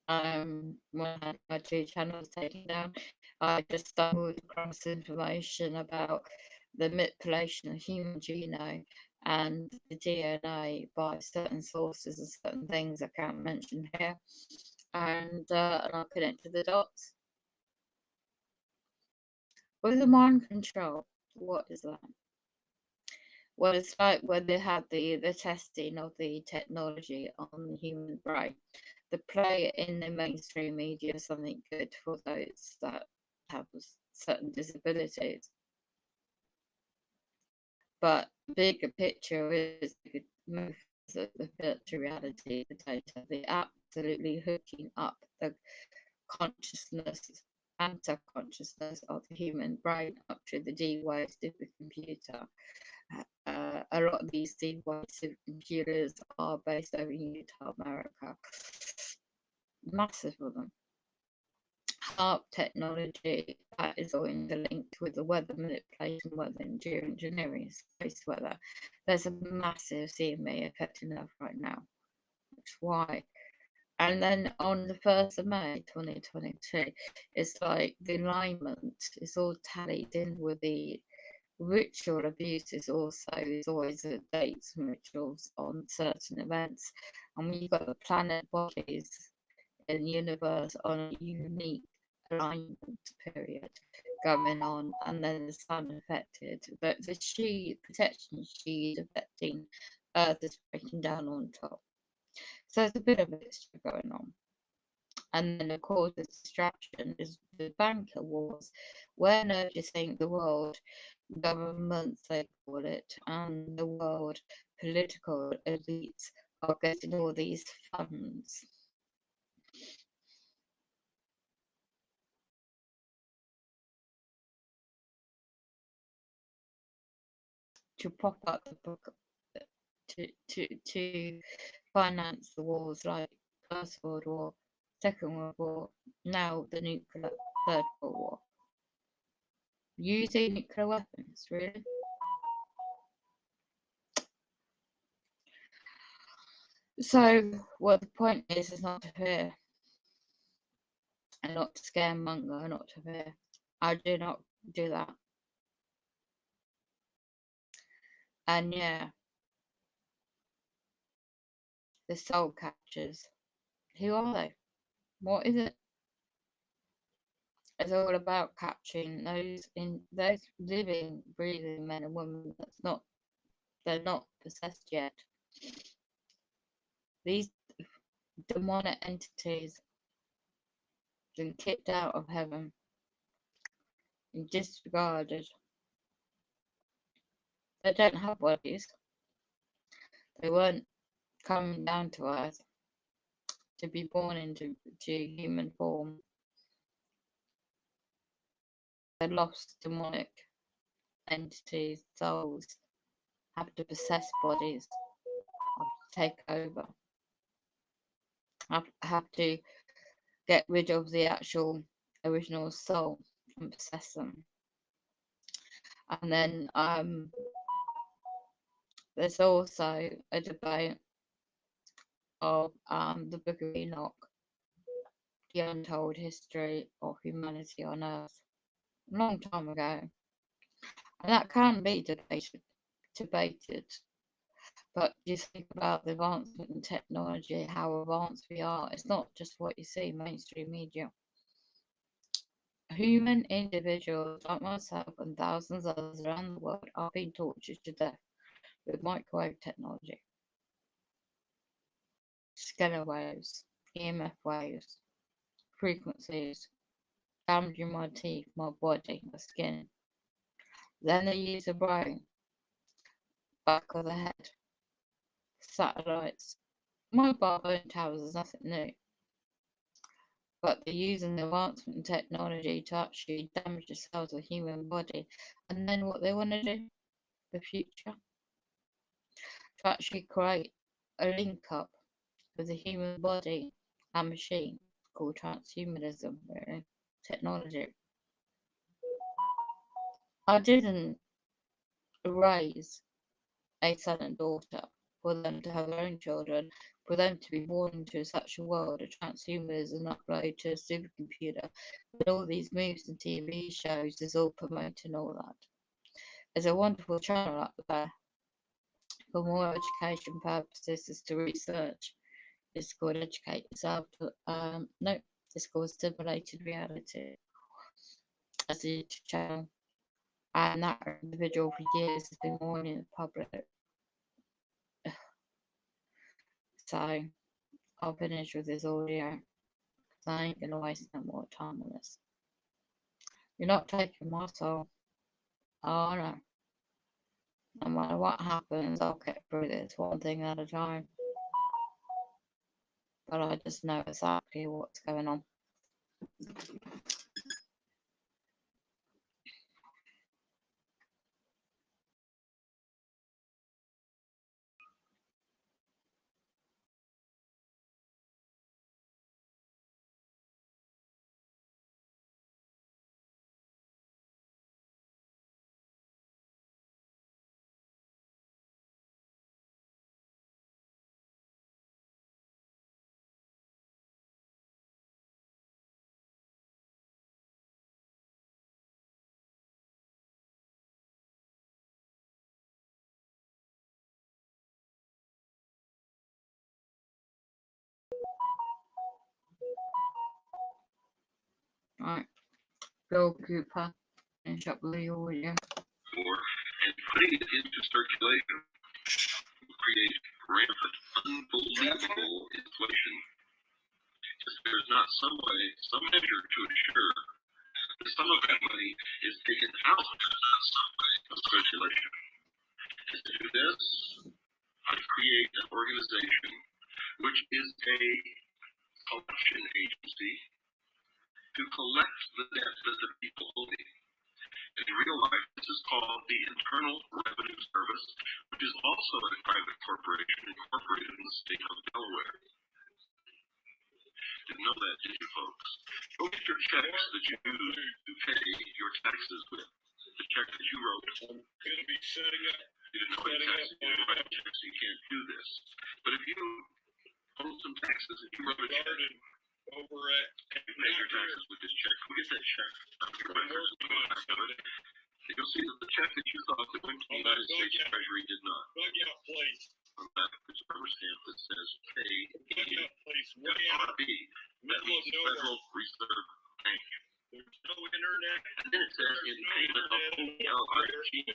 When I had my 2 channels taken down, I just stumbled across information about the manipulation of human genome and the DNA by certain sources and certain things I can't mention here. And I connected the dots. With the mind control, what is that? Well, it's like when they had the testing of the technology on the human brain. They play it in the mainstream media something good for those that have certain disabilities. But the bigger picture is the virtual reality, the data, the absolutely hooking up the consciousness and subconsciousness of the human brain up to the D-Wave supercomputer. A lot of these D-Wave supercomputers are based over in Utah, America. Massive of them. HARP technology that is all interlinked with the weather manipulation, weather engineering, space weather. There's a massive CME affecting Earth right now. That's why. And then on the 1st of May 2022, it's like the alignment is all tallied in with the ritual abuses. Also, there's always dates and rituals on certain events. And when you've got the planet bodies in the universe on a unique alignment period going on, and then the sun affected, but the protection shield affecting Earth is breaking down on top. So there's a bit of a mixture going on. And then, of course, the distraction is the banker wars. We're noticing the world governments, they call it, and the world political elites are getting all these funds to prop up the book, to finance the wars like First World War, Second World War, now the nuclear Third World War. Using nuclear weapons, really? So, what the point is not to fear, and not to scaremonger, not to fear. I do not do that. And yeah, the soul catchers. Who are they? What is it? It's all about capturing those living, breathing men and women they're not possessed yet. These demonic entities been kicked out of heaven and disregarded. They don't have bodies. They weren't coming down to earth to be born into human form. The lost demonic entities, souls, have to possess bodies, have to take over, have to get rid of the actual original soul and possess them. And then there's also a debate of the Book of Enoch, the untold history of humanity on Earth, a long time ago. And that can be debated. But you think about the advancement in technology, how advanced we are. It's not just what you see mainstream media. Human individuals like myself and thousands of others around the world are being tortured to death with microwave technology, scanner waves, EMF waves, frequencies, damaging my teeth, my body, my skin, Then they use the brain, back of the head, satellites. Mobile phone towers is nothing new, but they're using the advancement in technology to actually damage the cells of the human body. And then what they want to do, the future, to actually create a link up with the human body and machine called transhumanism, really, technology. I didn't raise a son and daughter for them to have their own children, for them to be born into such a world of transhumanism and upload to a supercomputer with all these movies and TV shows is all promoting all that. There's a wonderful channel up there for more education purposes is to research. It's called Educate Yourself. No, it's called Stimulated Reality. As a YouTube channel. And that individual for years has been warning the public. So I'll finish with this audio because I ain't gonna waste no more time on this. You're not taking my soul. Oh no. No matter what happens, I'll get through this one thing at a time. But I just know exactly what's going on. Right. Bill Cooper finish up with the audio. And putting it into circulation will create rampant, unbelievable inflation. If there's not some way, some measure to ensure that some of that money is taken out of circulation. And to do this, I create an organization which is a collection agency to collect the debt that the people owe me. In real life, this is called the Internal Revenue Service, which is also a private corporation incorporated in the state of Delaware. Didn't know that, did you, folks? Go get your checks that you use to pay your taxes with. The check that you wrote. I'm going to be setting up. You didn't know any taxes. You didn't write checks, so you can't do this. But if you owe some taxes and you wrote a check over at you pay your taxes with this check, go get that check. You'll see that the check that you thought that went to the United States Treasury did not. On that, there's a rubber stamp that says KFRB. That means Federal Reserve Bank. There's no internet. And then it says in payment of OBLIG.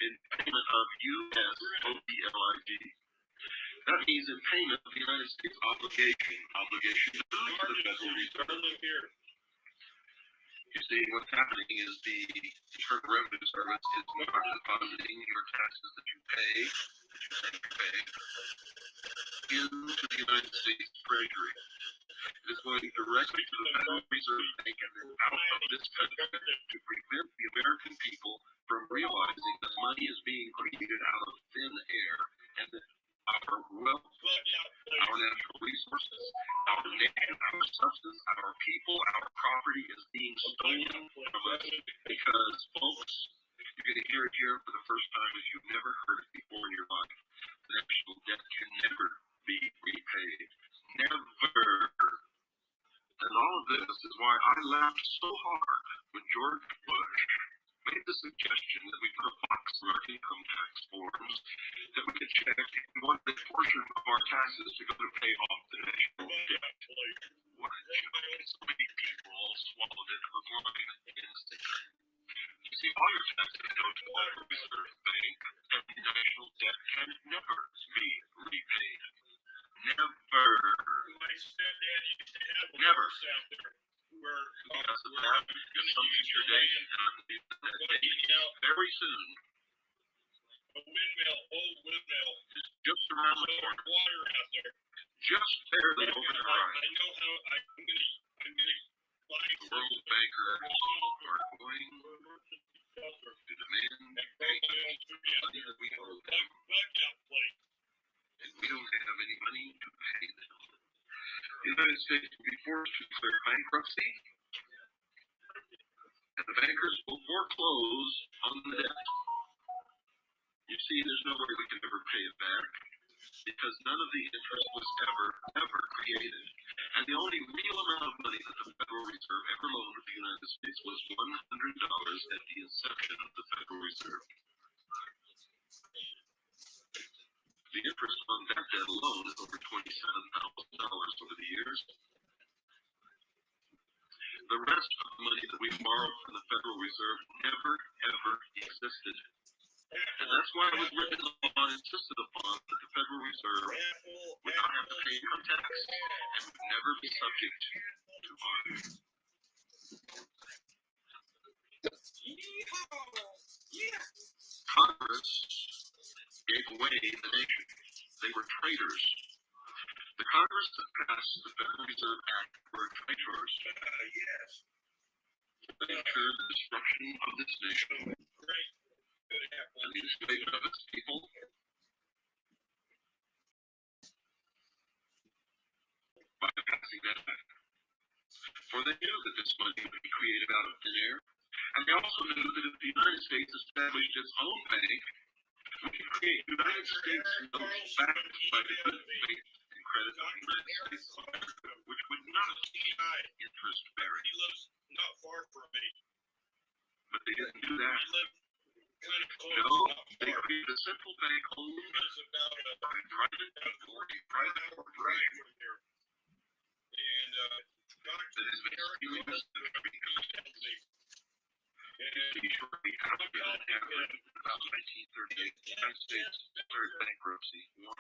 In payment of US OBLIG. That means in payment of the United States obligation to the Federal Reserve. You see, what's happening is the Internal Revenue Service is not depositing your taxes that you pay, into the United States Treasury. It is going directly to the Federal Reserve Bank and then out of this country to prevent the American people from realizing that money is being created out of thin air and that our wealth, our natural resources, our nation, our substance, our people, our property is being stolen from us because, folks, you're going to hear it here for the first time if you've never heard it before in your life. The national debt can never be repaid. Never. And all of this is why I laughed so hard when George Bush made the suggestion that we put a box in our income tax forms that we could check if we wanted a portion of our taxes to go to pay off the national debt. What a joke. So many people all swallowed it hook, line, and sinker. You see, all your taxes go to the Federal Reserve Bank, and the national debt can never be repaid. Never. My stepdad used to have a horse out there. where I'm going to use your land very soon. A windmill, old windmill, is just around the corner. Water out there. Just barely over the horizon. I know how I'm going to buy the World Bankers are going to demand money that we owe them. And we don't have any money to pay them. The United States will be forced to declare bankruptcy, and the bankers will foreclose on the debt. You see, there's no way we can ever pay it back, because none of the interest was ever created. And the only real amount of money that the Federal Reserve ever loaned to the United States was $100 at the inception of the Federal Reserve. The interest on that debt alone is over $27,000 over the years. The rest of the money that we borrowed from the Federal Reserve never, ever existed. And that's why it was written in the law and insisted upon that the Federal Reserve would not have to pay income tax and would never be subject to audit. Congress gave away the nation. They were traitors. The Congress that passed the Federal Reserve Act were traitors. They ensured the destruction of this nation and the enslavement of its people. By passing that act. For they knew that this money would be created out of thin air, and they also knew that if the United States established its own bank, we could create United States notes backed by the good faith and credit of the United States of America, which would not be interest bearing. He lives not far from me. But they didn't do that. No, they created a central bank owned by a private corporation. And that has been stealing this country. Shortly after that happened, about 1938, the United States declared bankruptcy. When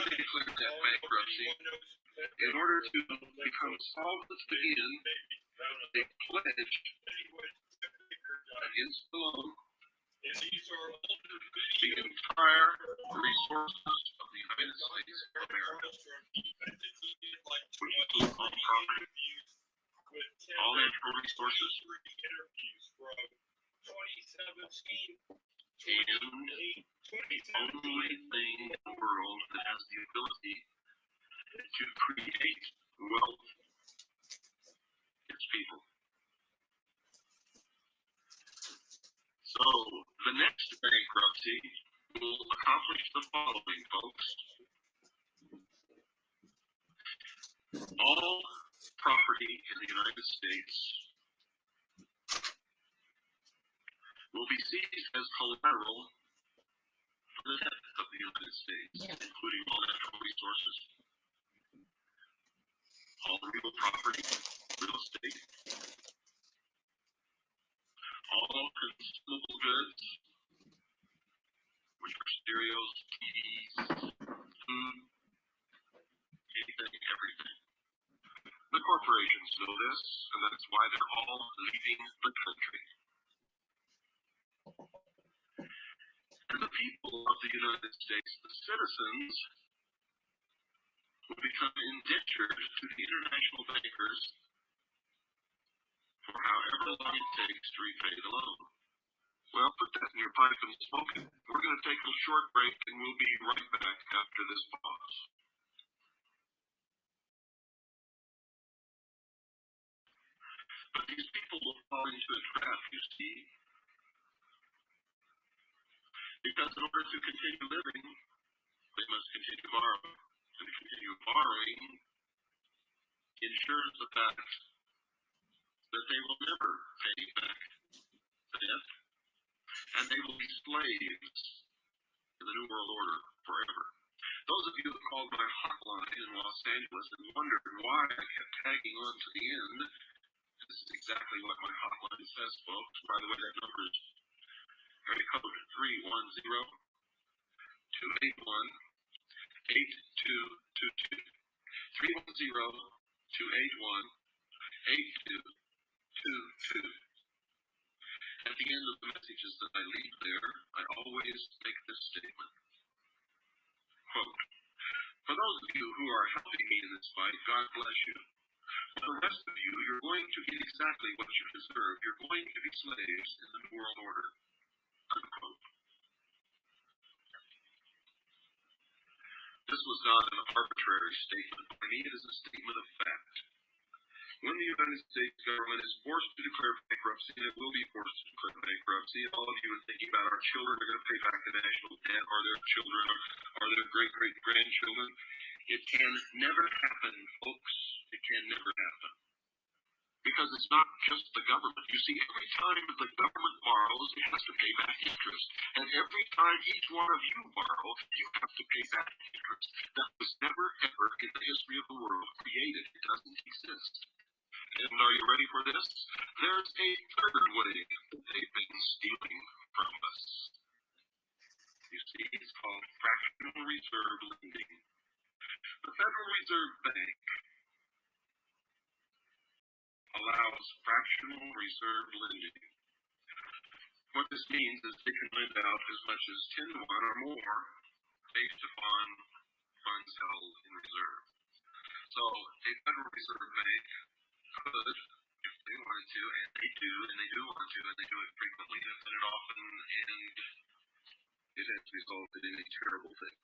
they declared that bankruptcy, in order to become solvent again, they pledged against the loan the entire resources of the United States of America, which include all property, all natural resources, and the only thing in the world that has the ability to create wealth is people. So, the next bankruptcy will accomplish the following, folks. All property in the United States will be seized as collateral for the debt of the United States, including all natural resources, all real property, real estate, all consumable goods, which are stereos, TVs, food, anything, everything. The corporations know this, and that's why they're all leaving the country. And the people of the United States, the citizens, will become indentured to the international bankers for however long it takes to repay the loan. Well, put that in your pipe and smoke it. We're going to take a short break, and we'll be right back after this pause. But these people will fall into a trap, you see, because in order to continue living, they must continue borrowing. And to continue borrowing ensures the fact that they will never pay back the debt, and they will be slaves in the New World Order forever. Those of you that called my hotline in Los Angeles and wondered why I kept tagging on to the end, this is exactly what my hotline says, folks. By the way, that number is area code 310-281-8222. 310-281-8222. At the end of the messages that I leave there, I always make this statement. Quote, for those of you who are helping me in this fight, God bless you. For the rest of you, you're going to get exactly what you deserve. You're going to be slaves in the New World Order. Unquote. This was not an arbitrary statement. For me, it is a statement of fact. When the United States government is forced to declare bankruptcy, and it will be forced to declare bankruptcy, all of you are thinking about our children are going to pay back the national debt, or their children, or their great-great-grandchildren. It can never happen, folks. It can never happen. Because it's not just the government. You see, every time the government borrows, it has to pay back interest. And every time each one of you borrow, you have to pay back interest. That was never, ever in the history of the world created. It doesn't exist. And are you ready for this? There's a third way that they've been stealing from us. You see, it's called fractional reserve lending. The Federal Reserve Bank allows fractional reserve lending. What this means is they can lend out as much as 10 to 1 or more based upon funds held in reserve. So a Federal Reserve Bank could, if they wanted to, and they do want to, and they do it frequently, and it's it often, and it has resulted in a terrible thing.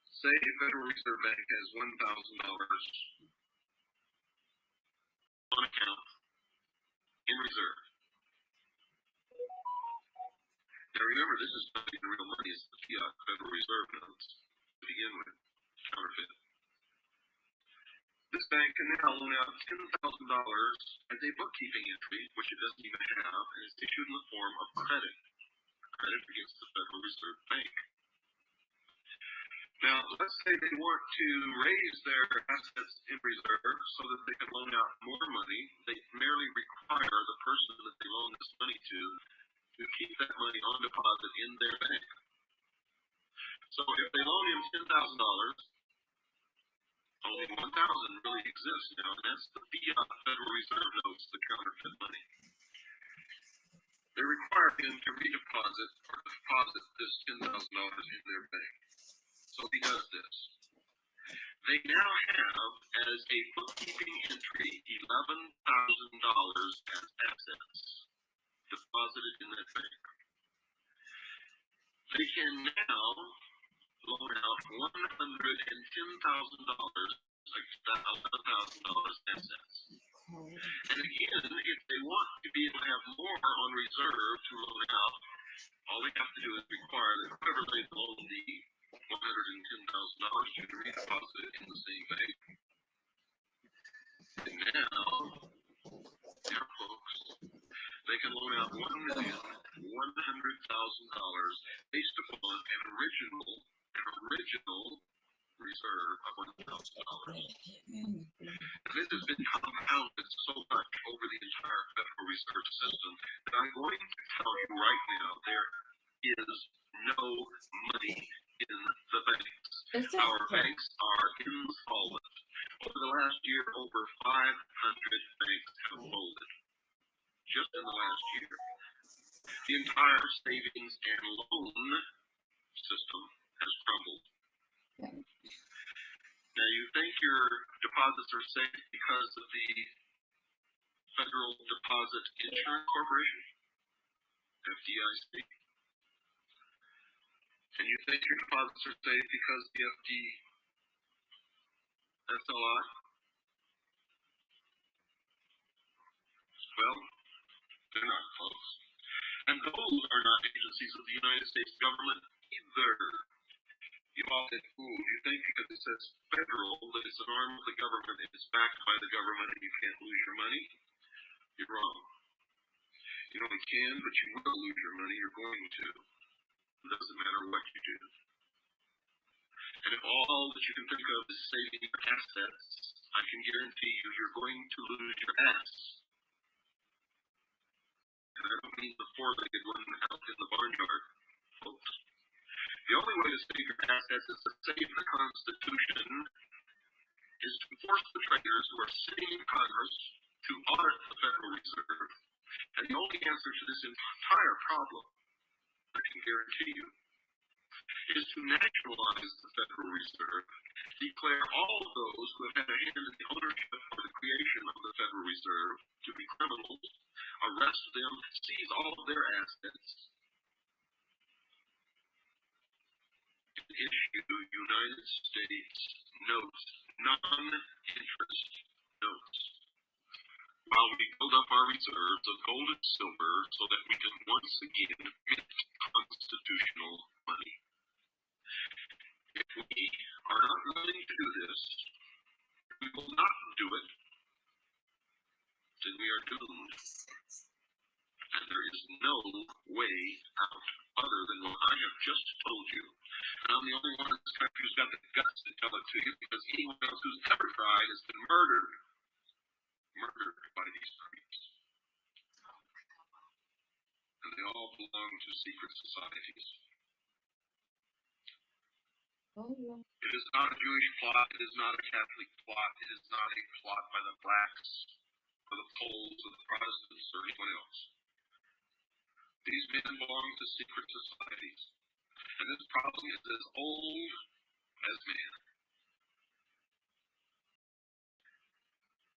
Say a Federal Reserve Bank has $1,000 on account in reserve. Now remember, this is not even real money, it's the fiat Federal Reserve notes to begin with, counterfeit. This bank can now loan out $10,000 as a bookkeeping entry, which it doesn't even have, and is issued in the form of credit against the Federal Reserve Bank. Now, let's say they want to raise their assets in reserve so that they can loan out more money. They merely require the person that they loan this money to keep that money on deposit in their bank. So if they loan him $10,000, only 1,000 really exists now, and that's the fiat Federal Reserve notes, the counterfeit money. They require him to redeposit or deposit this $10,000 in their bank. So he does this. They now have, as a bookkeeping entry, $11,000 as assets deposited in that bank. They can now loan out $110,000, like $11,000 assets. And again, if they want to be able to have more on reserve to loan out, all they have to do is require that whoever they loan the $110,000 to redeposit it in the same bank. And now, dear folks, they can loan out $1,100,000 based upon an original reserve of $1,000. This has been compounded so much over the entire Federal Reserve System that I'm going to tell you right now, there is no money in the banks. Our banks are insolvent. Over the last year, over 500 banks have folded. Just in the last year. The entire savings and loan system has crumbled. Now, you think your deposits are safe because of the Federal Deposit Insurance Corporation, FDIC. And you think your deposits are safe because of the FDSLI? Well, they're not, folks. And those are not agencies of the United States government either. You all get fooled. You think because it says federal that it's an arm of the government and it's backed by the government and you can't lose your money? You're wrong. You know, you can, but you will lose your money. You're going to. It doesn't matter what you do. And if all that you can think of is saving your assets, I can guarantee you you're going to lose your ass. And I don't mean the four-legged one out in the barnyard, folks. The only way to save your assets is to save the Constitution is to force the traders who are sitting in Congress to audit the Federal Reserve. And the only answer to this entire problem, I can guarantee you, is to nationalize the Federal Reserve, declare all those who have had a hand in the ownership or the creation of the Federal Reserve to be criminals, arrest them, seize all of their assets, and issue United States notes, non-interest notes, while we build up our reserves of gold and silver so that we can once again mint constitutional money. If we are not willing to do this, we will not do it, then we are doomed. And there is no way out other than what I have just told you. And I'm the only one in this country who's got the guts to tell it to you, because anyone else who's ever tried has been murdered by these creeps. And they all belong to secret societies. It is not a Jewish plot, it is not a Catholic plot, it is not a plot by the blacks, or the Poles, or the Protestants, or anyone else. These men belong to secret societies, and this problem is as old as man.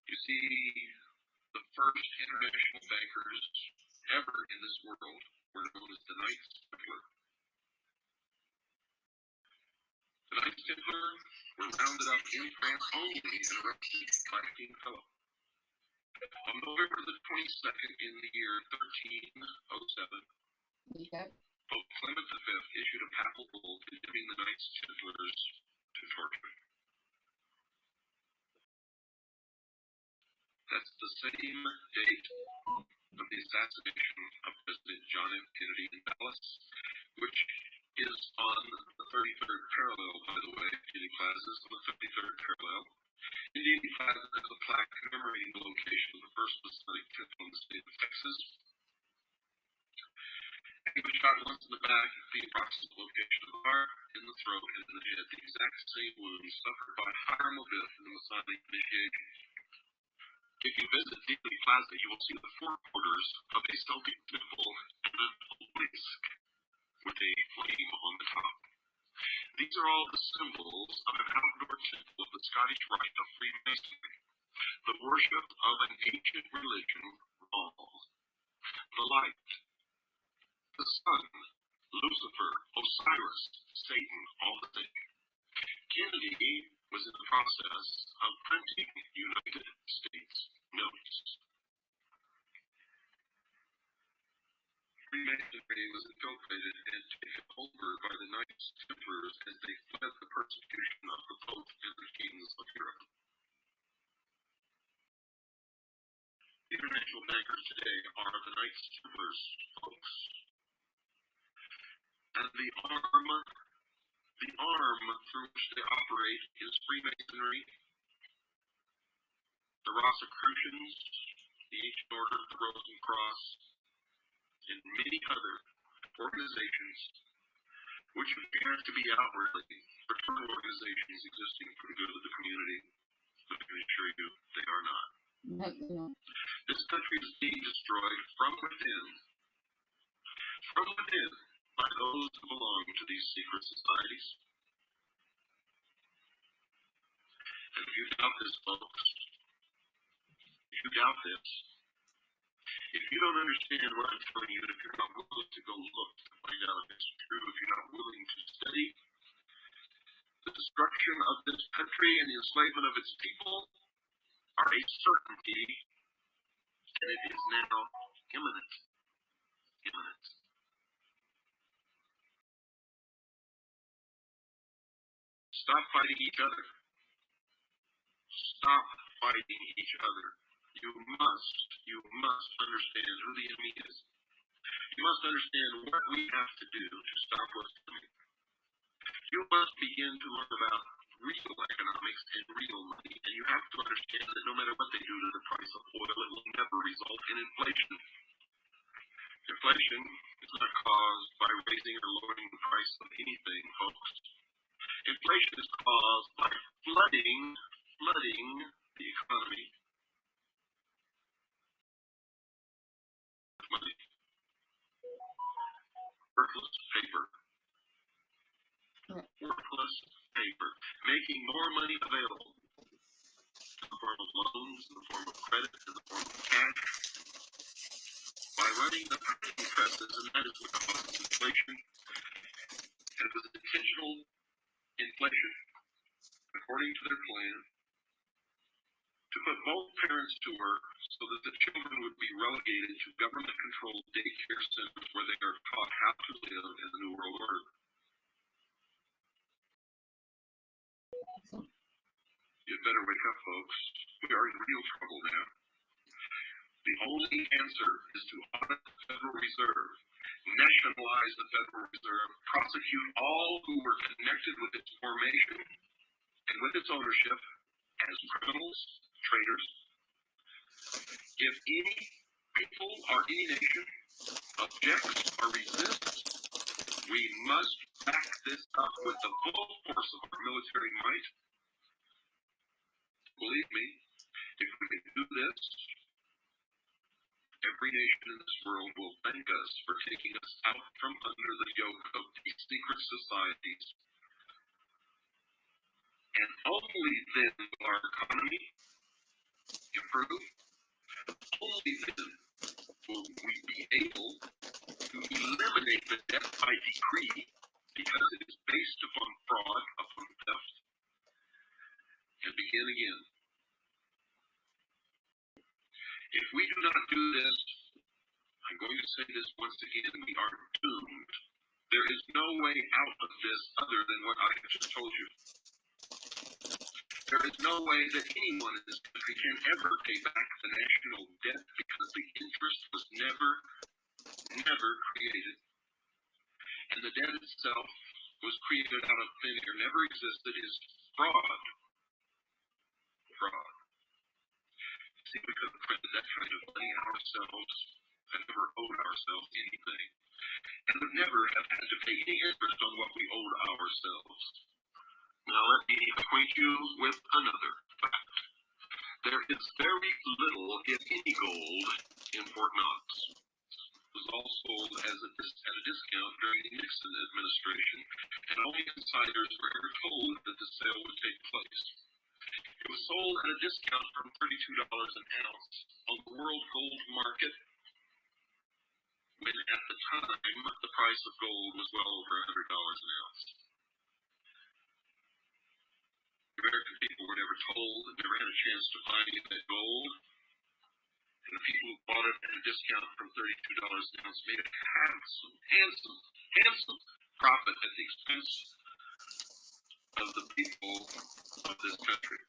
You see, the first international bankers ever in this world were known as the Knights Templar. The Knights Templar were rounded up in France only and arrested by King Philip. On November the 22nd in the year 1307, Pope Clement V issued a papal bull condemning the Knights Templars to torture. That's the same date of the assassination of President John F. Kennedy in Dallas, which is on the 33rd parallel, by the way. Kennedy Plaza is on the 33rd parallel. Indiana Plaza is a plaque commemorating the location of the first Masonic temple in the state of Texas. He was shot once in the back, the approximate location of the heart, in the throat, and in the head, the exact same wounds suffered by Hiram Abiff in the Masonic initiation. If you visit Dealey Plaza, you will see the four quarters of a Celtic temple and an obelisk with a flame on the top. These are all the symbols of an outdoor temple of the Scottish Rite of Freemasonry, the worship of an ancient religion, Baal, the light, the sun, Lucifer, Osiris, Satan, all the same. Kennedy was in the process of printing United States notes. Freemasonry was infiltrated and taken over by the Knights Templars as they fled the persecution of the Pope and the kings of Europe. The international bankers today are the Knights Templars, folks. And the arm through which they operate is Freemasonry, the Rosicrucians, the Ancient Order of the Rosencross, and many other organizations which appear to be outwardly fraternal organizations existing for the good of the community, but I can assure you they are not. This country is being destroyed from within by those who belong to these secret societies. And if you doubt this, folks, if you doubt this, if you don't understand what I'm telling you, if you're not willing to go look to find out if it's true, if you're not willing to study the destruction of this country and the enslavement of its people are a certainty, and it is now imminent. Stop fighting each other. Stop fighting each other. You must understand who the enemy is. You must understand what we have to do to stop what's coming. You must begin to learn about real economics and real money, and you have to understand that no matter what they do to the price of oil, it will never result in inflation. Inflation is not caused by raising or lowering the price of anything, folks. Inflation is caused by flooding flooding the economy with money. Worthless paper. Worthless paper. Making more money available in the form of loans, in the form of credit, in the form of cash, by running the printing presses, and that is what causes inflation. And it was intentional inflation, according to their plan, to put both parents to work so that the children would be relegated to government-controlled daycare centers where they are taught how to live in the New World Order. You'd better wake up, folks. We are in real trouble now. The only answer is to audit the Federal Reserve, nationalize the Federal Reserve, prosecute all who were connected with its formation and with its ownership as criminals, traitors. If any people or any nation objects or resists, we must back this up with the full force of our military might. Believe me, if we can do this, every nation in this world will thank us for taking us out from under the yoke of these secret societies. And only then will our economy improve. Only then will we be able to eliminate the debt by decree, because it is based upon fraud, upon theft, and begin again. If we do not do this, I'm going to say this once again, we are doomed. There is no way out of this other than what I have just told you. There is no way that anyone in this country can ever pay back the national debt because the interest was never created. And the debt itself was created out of thin air, never existed, is fraud. Fraud. See, we could have printed that kind of money ourselves and never owed ourselves anything, and would never have had to pay any interest on what we owed ourselves. Now let me acquaint you with another fact. There is very little, if any, gold in Fort Knox. It was all sold at a discount during the Nixon administration, and only insiders were ever told that the sale would take place. It was sold at a discount from $32 an ounce on the world gold market, when at the time the price of gold was well over $100 an ounce. The American people were never told, never had a chance to buy any of that gold, and the people who bought it at a discount from $32 an ounce made a handsome profit at the expense of the people of this country.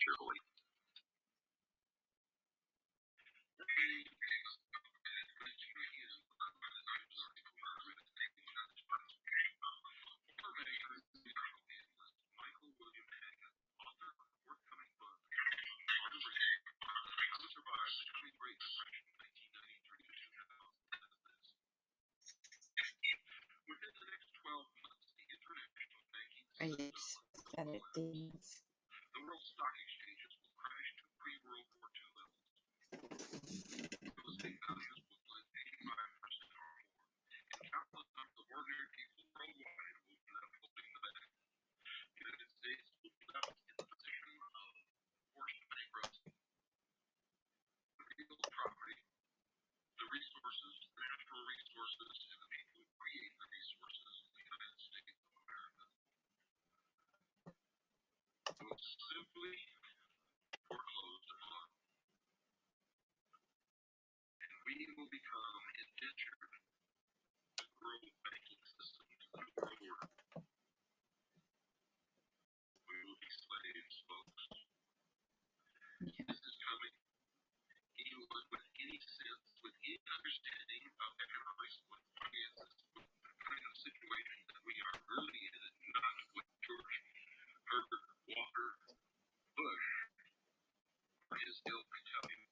carefully. Michael William Haga, author of the forthcoming book, On the Brink, How to Survive the Coming Great Depression, 1993 to 2000. Within the next 12 months, the international banking system will Pathetic demons. the world stock exchanges will crash to pre-World War II levels. Real estate values will plunge 85% or more, and countless numbers of ordinary people worldwide will be left holding the bag. The United States will be left in the position of forced bankruptcy. The real property, the resources, the natural resources, and the people who create the resources of the United States of America will simply foreclosed upon, and we will become indentured to the world banking system, to the world order. We will be slaves, folks. This is coming. Anyone with any sense, with any understanding of economics, with finances, with the kind of situation that we are really in, not with George Herbert Walker Bush or his ilk, tell you.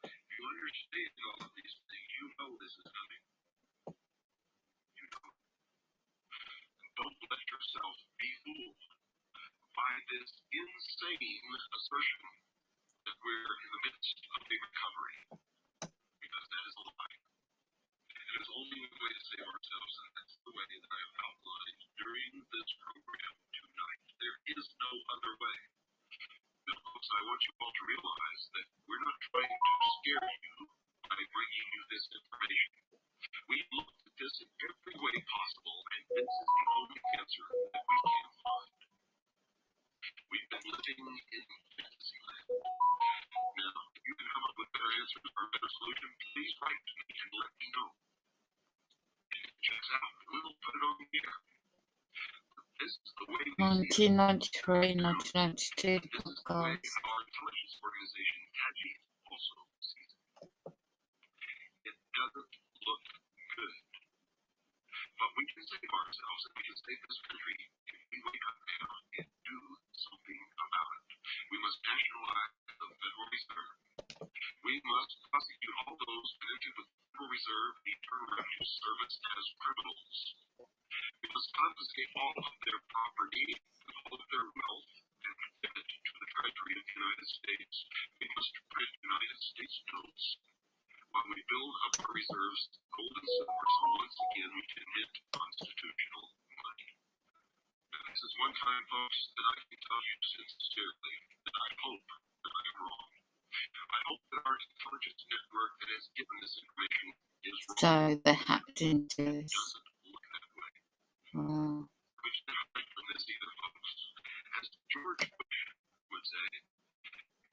If you understand all of these things, you know this is coming. You know. And don't let yourself be fooled by this insane assertion that we're in the midst of a recovery, because that is a lie. It is only one way to save ourselves, and that's the way that I have outlined during this program tonight. There is no other way. Now, folks, I want you all to realize that we're not trying to scare you by bringing you this information. We've looked at this in every way possible, and this is the only answer that we can find. We've been living in fantasy land. Now, if you can come up with better answers or a better solution, please write to me and let me know. If it checks out, we'll put it on the air. This is the way we 1993, 1992 This is the way podcast. our intelligence organization, CAGI, also sees it. It doesn't look good. But we can save ourselves and we can save this country if we wake up now and do something about it. We must nationalize the Federal Reserve. We must prosecute all those connected with the Federal Reserve and the Internal Revenue Service as criminals. We must confiscate all of their property and all of their wealth and give it to the Treasury of the United States. We must print United States notes while we build up our reserves, gold and silver, so once again we can mint constitutional money. And this is one time, folks, that I can tell you sincerely that I hope that I am wrong. I hope that our intelligence network that has given this information is wrong. So they hacked into It this. doesn't look that way. Oh. We can't hide from this either, folks. As George Bush would say,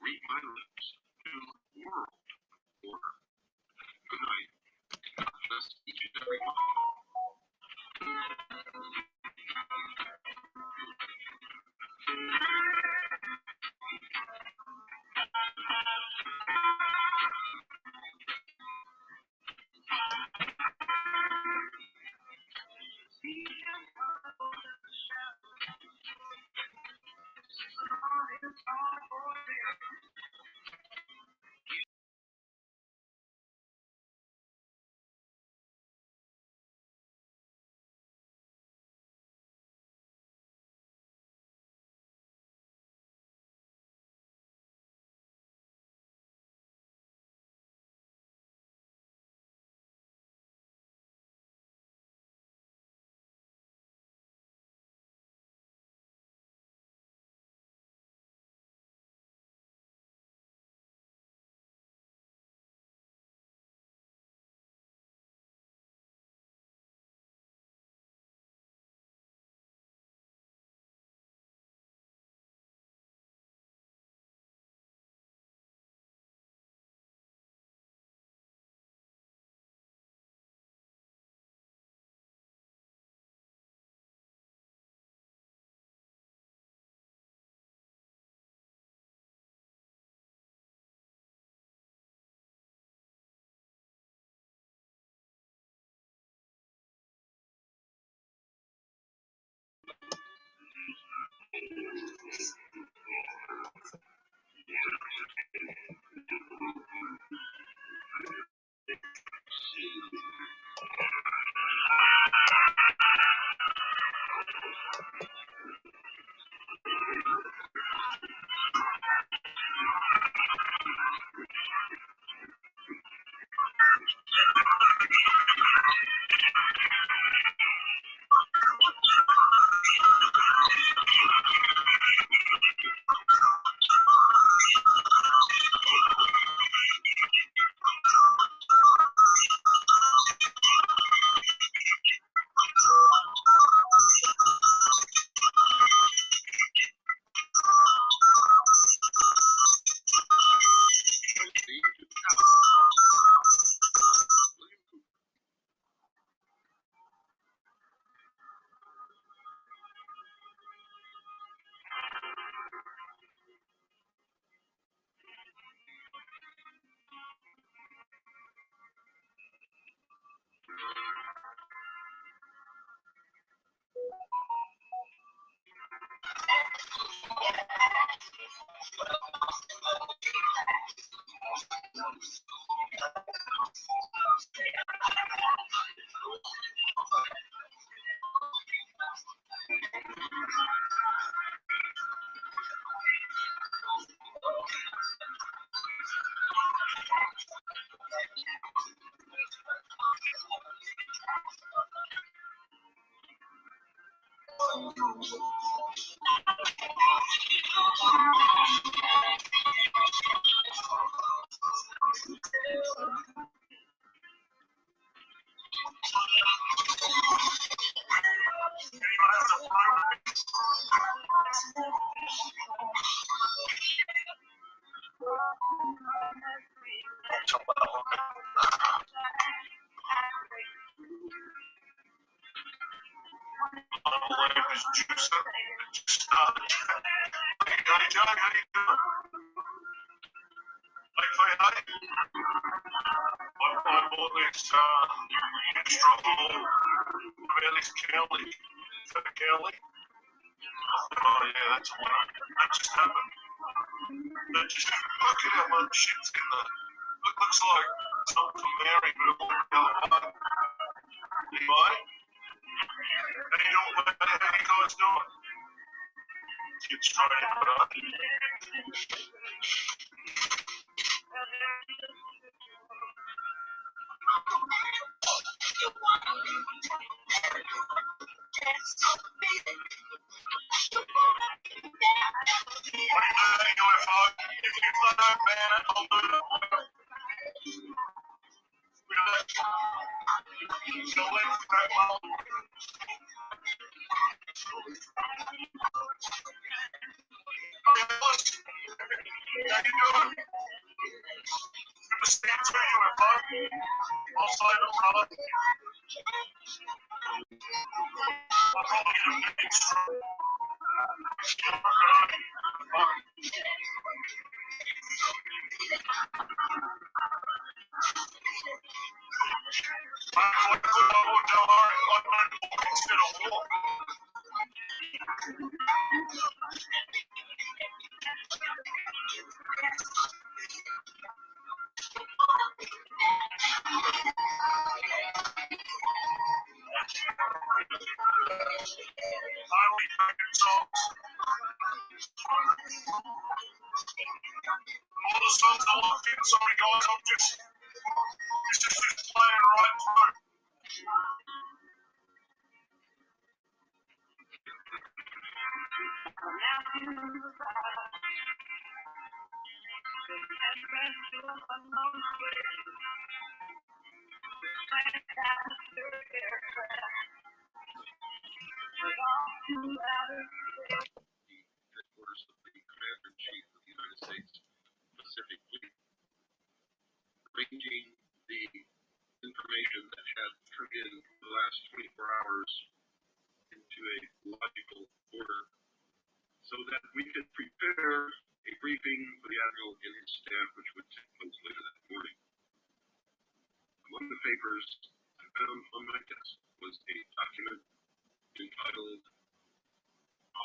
read my lips, new world order. Good night, and God bless each and every one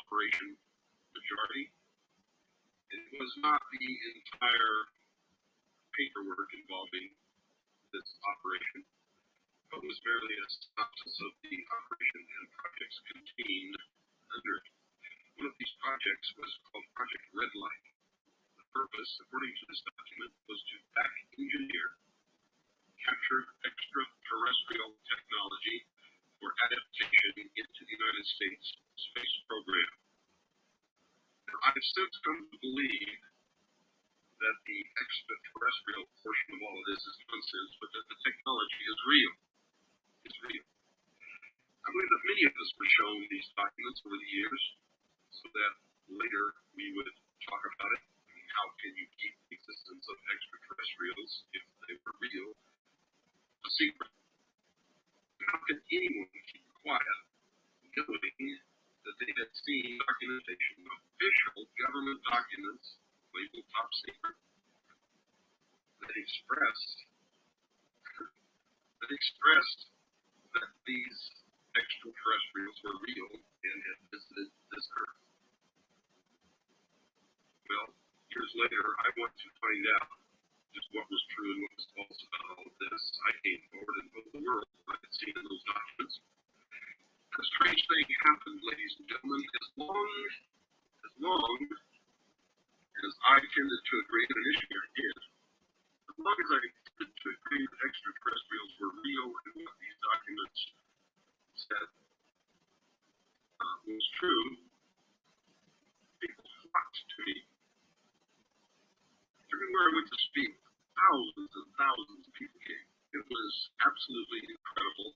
Operation majority. It was not the entire paperwork involving this operation, but was merely a synopsis of the operation and projects contained under it. One of these projects was called Project Red Light. The purpose, according to this document, was to back engineer captured extraterrestrial technology for adaptation into the United States space program. Now, I've since come to believe that the extraterrestrial portion of all of this is nonsense, but that the technology is real. It's real. I believe that many of us were shown these documents over the years so that later we would talk about it. I mean, how can you keep the existence of extraterrestrials, if they were real, a secret? How can anyone keep quiet knowing that they had seen documentation, official government documents, labeled top secret, that expressed that these extraterrestrials were real and had visited this Earth? Well, years later, I want to find out just what was true and what was false about all of this. I came forward and told the world what I had seen in those documents. A strange thing happened, ladies and gentlemen. As long as I tended to agree, and initially I did, as long as I tended to agree that extraterrestrials were real and what these documents said was true, people flocked to me. Everywhere I went to speak, thousands and thousands of people came. It was absolutely incredible.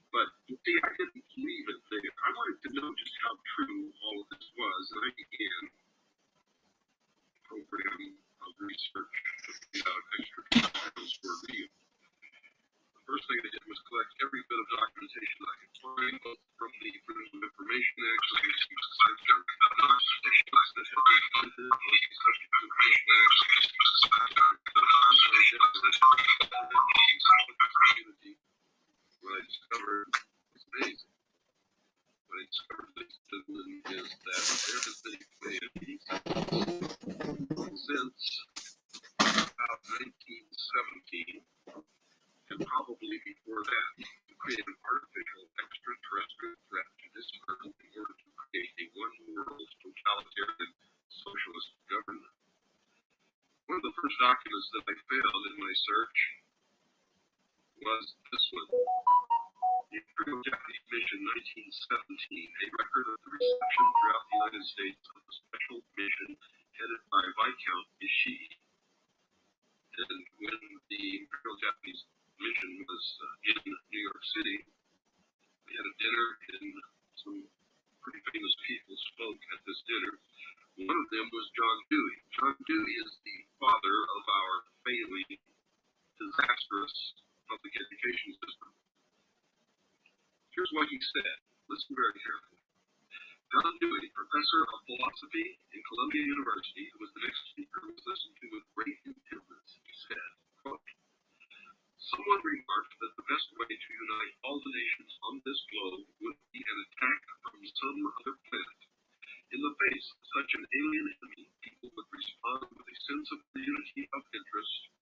But you see, I didn't believe it there. I wanted to know just how true all of this was, and I began a program of research to find out if extraterrestrials were real. The first thing I did was collect every bit of documentation I could find, both from the Freedom of Information Act, so these sites are not stations that have been funded, or the subject of community. What I discovered was amazing. What I discovered, ladies and gentlemen, is that there has been humanity since about 1917, and probably before that, to create an artificial extraterrestrial threat to this Earth in order to create a one-world totalitarian socialist government. One of the first documents that I found in my search was this one. The Imperial Japanese Mission 1917, a record of the reception throughout the United States of a special mission headed by Viscount Ishii. And when the Imperial Japanese Mission was in New York City, we had a dinner and some pretty famous people spoke at this dinner. One of them was John Dewey. John Dewey is the father of our failing, disastrous public education system. Here's what he said. Listen very carefully. John Dewey, professor of philosophy in Columbia University, who was the next speaker, was listened to with great intentness. He said, quote, "Someone remarked that the best way to unite all the nations on this globe would be an attack from some other planet. In the face of such an alien enemy, people would respond with a sense of unity of interest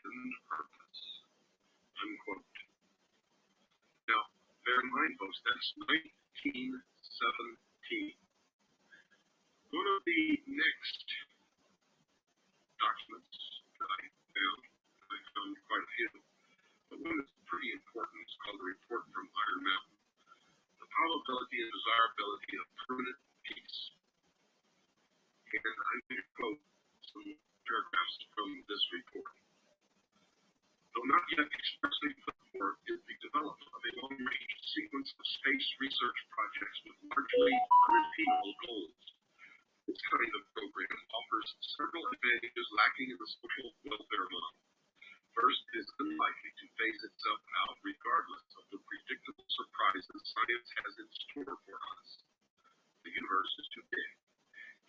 and purpose." Unquote. Now, bear in mind, folks, that's 1917. One of the next documents that I found quite a few, but one that's pretty important is called the Report from Iron Mountain, the probability and desirability of permanent peace. And I'm going to quote some paragraphs from this report. Though not yet expressly put forth, is the development of a long-range sequence of space research projects with largely unattainable goals. This kind of program offers several advantages lacking in the social welfare model. First, it is unlikely to phase itself out regardless of the predictable surprises science has in store for us. The universe is too big.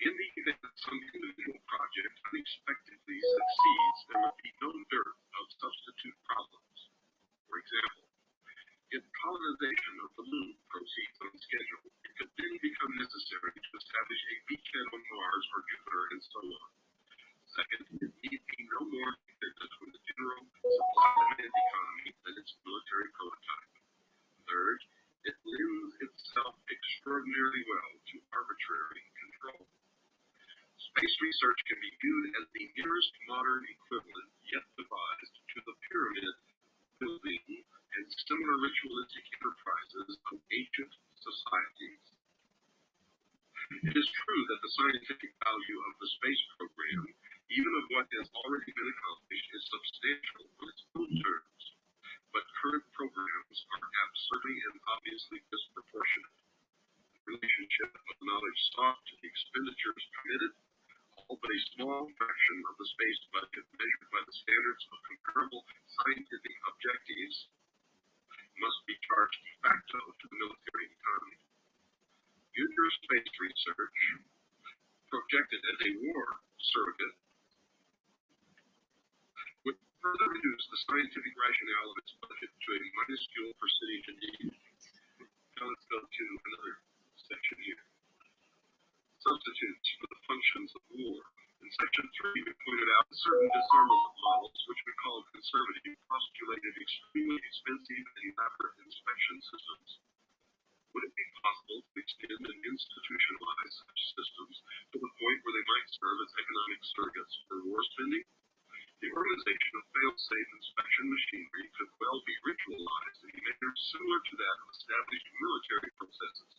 In the event that some individual project unexpectedly succeeds, there will be no dearth of substitute problems. For example, if colonization of the moon proceeds on schedule, it could then may become necessary to establish a beachhead on Mars or Jupiter and so on. Second, it need be no more dependent on the general supply-demand economy than its military prototype. Third, it lends itself extraordinarily well to arbitrary control. Space research can be viewed as the nearest modern equivalent yet devised to the pyramid building and similar ritualistic enterprises of ancient societies. It is true that the scientific value of the space program, even of what has already been accomplished, is substantial on its own terms, but current programs are absurdly and obviously disproportionate. The relationship of knowledge sought to the expenditures committed, all but a small fraction of the space budget measured by the standards of comparable scientific objectives, must be charged de facto to the military economy. Future space research, projected as a war surrogate, would further reduce the scientific rationale of its budget to a minuscule percentage indeed. Now let's go to another section here. Substitutes for the functions of war. In section 3, we pointed out certain disarmament models, which we call conservative, postulated extremely expensive and elaborate inspection systems. Would it be possible to extend and institutionalize such systems to the point where they might serve as economic surrogates for war spending? The organization of fail-safe inspection machinery could well be ritualized in a manner similar to that of established military processes.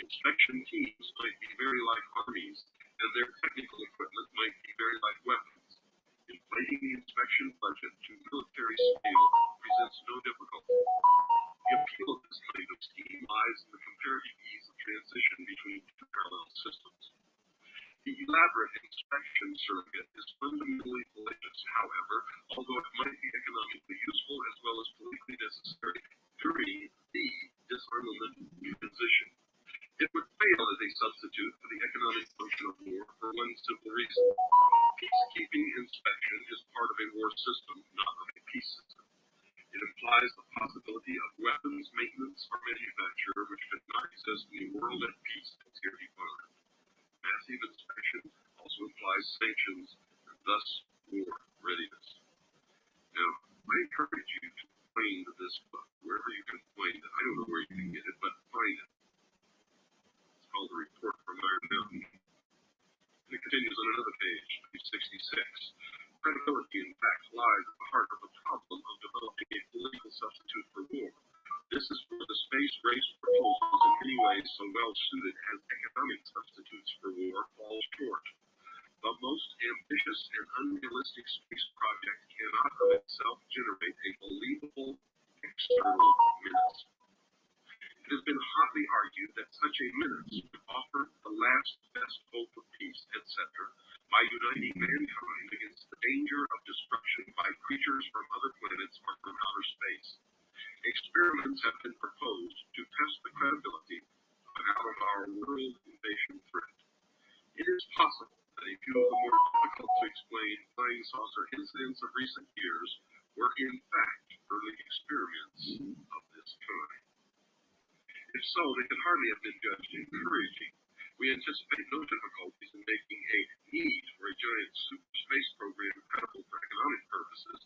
Inspection teams might be very like armies, and their technical equipment might be very like weapons. Inflating the inspection budget to military scale presents no difficulty. The appeal of this kind of scheme lies in the comparative ease of transition between two parallel systems. The elaborate inspection surrogate is fundamentally fallacious, however, although it might be economically useful as well as politically necessary during the disarmament transition. It would fail as a substitute for the economic function of war for one simple reason. Peacekeeping inspection is part of a war system, not of a peace system. It implies the possibility of weapons maintenance or manufacture which could not exist in a world at peace as here defined. Massive inspection also implies sanctions and thus war readiness. Now, I encourage you to find this book, wherever you can find it. I don't know where you can get it, but find it. It's called The Report from Iron Mountain. And it continues on another page, page 66. Credibility, in fact, lies at the heart of the problem of developing a political substitute for war. This is where the space race proposals, in many ways so well suited as economic substitutes for war, fall short. The most ambitious and unrealistic space project cannot of itself generate a believable external menace. It has been hotly argued that such a menace would offer the last best hope of peace, etc., by uniting mankind against the danger of destruction by creatures from other planets or from outer space. Experiments have been proposed to test the credibility of an out-of-our-world invasion threat. It is possible that a few of the more difficult-to-explain flying saucer incidents of recent years were in fact early experiments of this kind. If so, they could hardly have been judged encouraging. We anticipate no difficulties in making a need for a giant super space program credible for economic purposes,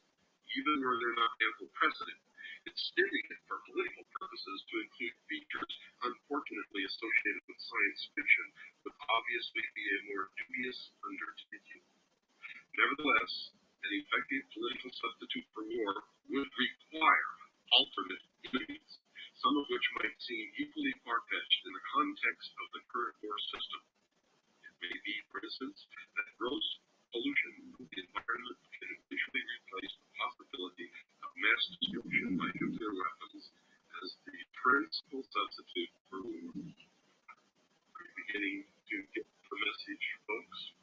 even where there not ample precedent. Extending it for political purposes to include features unfortunately associated with science fiction would obviously be a more dubious undertaking. Nevertheless, an effective political substitute for war would require alternate enemies, some of which might seem equally far-fetched in the context of the current war system. It may be, for instance, that gross pollution of the environment can eventually replace the possibility of mass destruction by nuclear weapons as the principal substitute for war. Are you beginning to get the message, folks?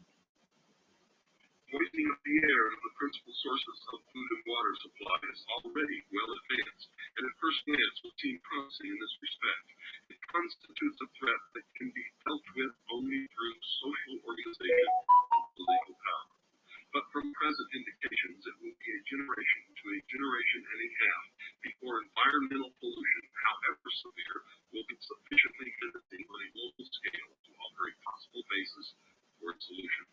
Poisoning of the air and the principal sources of food and water supply is already well advanced, and at first glance would seem promising in this respect. It constitutes a threat that can be dealt with only through social organization and political power. But from present indications, it will be a generation to a generation and a half before environmental environmental pollution, however severe, will be sufficiently menacing on a global scale to offer a possible basis for its solution.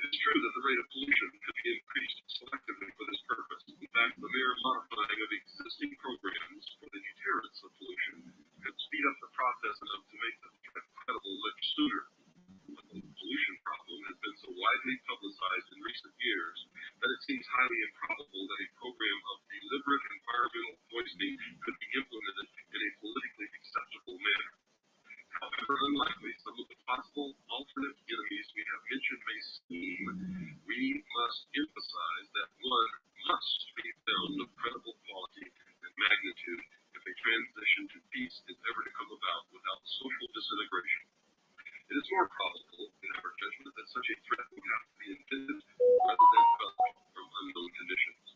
It is true that the rate of pollution could be increased selectively for this purpose. In fact, the mere modifying of existing programs for the deterrence of pollution could speed up the process enough to make the threat credible much sooner. But the pollution problem has been so widely publicized in recent years that it seems highly improbable that a program of deliberate environmental poisoning could be implemented in a politically acceptable manner. However unlikely some of the possible alternate enemies we have mentioned may seem, we must emphasize that one must be found of credible quality and magnitude if a transition to peace is ever to come about without social disintegration. It is more probable, in our judgment, that such a threat would have to be intended rather than developed from unknown conditions.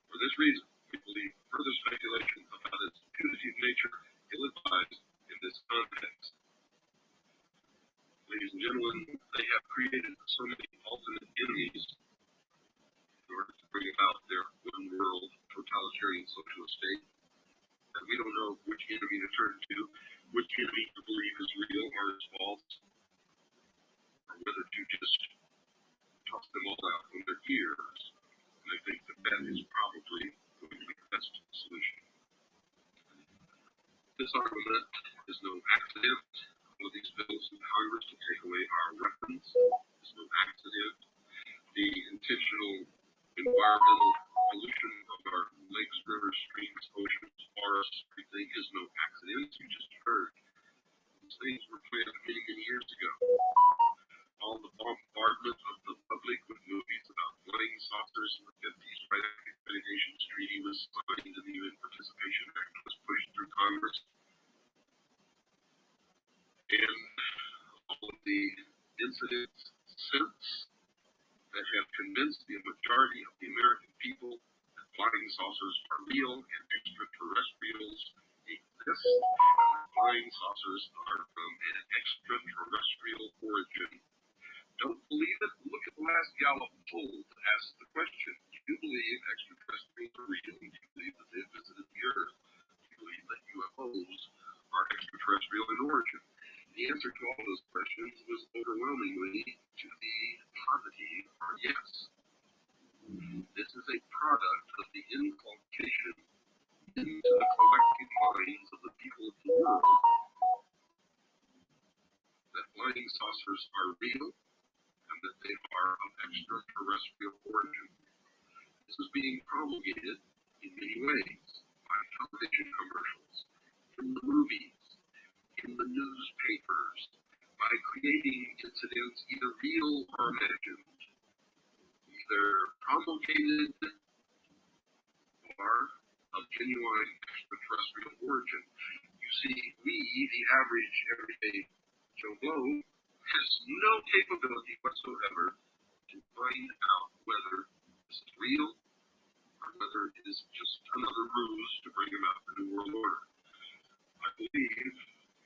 For this reason, we believe further speculation about its punitive nature ill-advised in this context. Ladies and gentlemen, they have created so many alternate enemies in order to bring about their one-world totalitarian socialist state that we don't know which enemy to turn to, which enemy to believe is real or is false, or whether to just toss them all out from their ears. And I think that is probably going to be the best solution. This argument is no accident. All of these bills in Congress to take away our weapons is no accident. The intentional environmental pollution of our lakes, rivers, streams, oceans, forests, everything is no accident. You just heard. These things were planned many, many years ago. All the bombardment of the public with movies about flying saucers in the 50s, right after the United Nations Treaty was signed and the UN Participation Act was pushed through Congress. And all of the incidents since that have convinced the majority of the American people that flying saucers are real and extraterrestrials exist. Flying saucers are from an extraterrestrial origin. Don't believe it? Look at the last Gallup poll to ask the question. Do you believe extraterrestrials are real? Do you believe that they have visited the Earth? Do you believe that UFOs are extraterrestrial in origin? The answer to all those questions was overwhelmingly to the positive or yes. This is a product of the inculcation into the collective minds of the people of the world that flying saucers are real and that they are of extraterrestrial origin. This is being promulgated in many ways by television commercials, in the movies, in the newspapers, by creating incidents either real or imagined, either promulgated or of genuine extraterrestrial origin. You see, we, the average everyday Joe Blow, has no capability whatsoever to find out whether this is real or whether it is just another ruse to bring about the New World Order. I believe,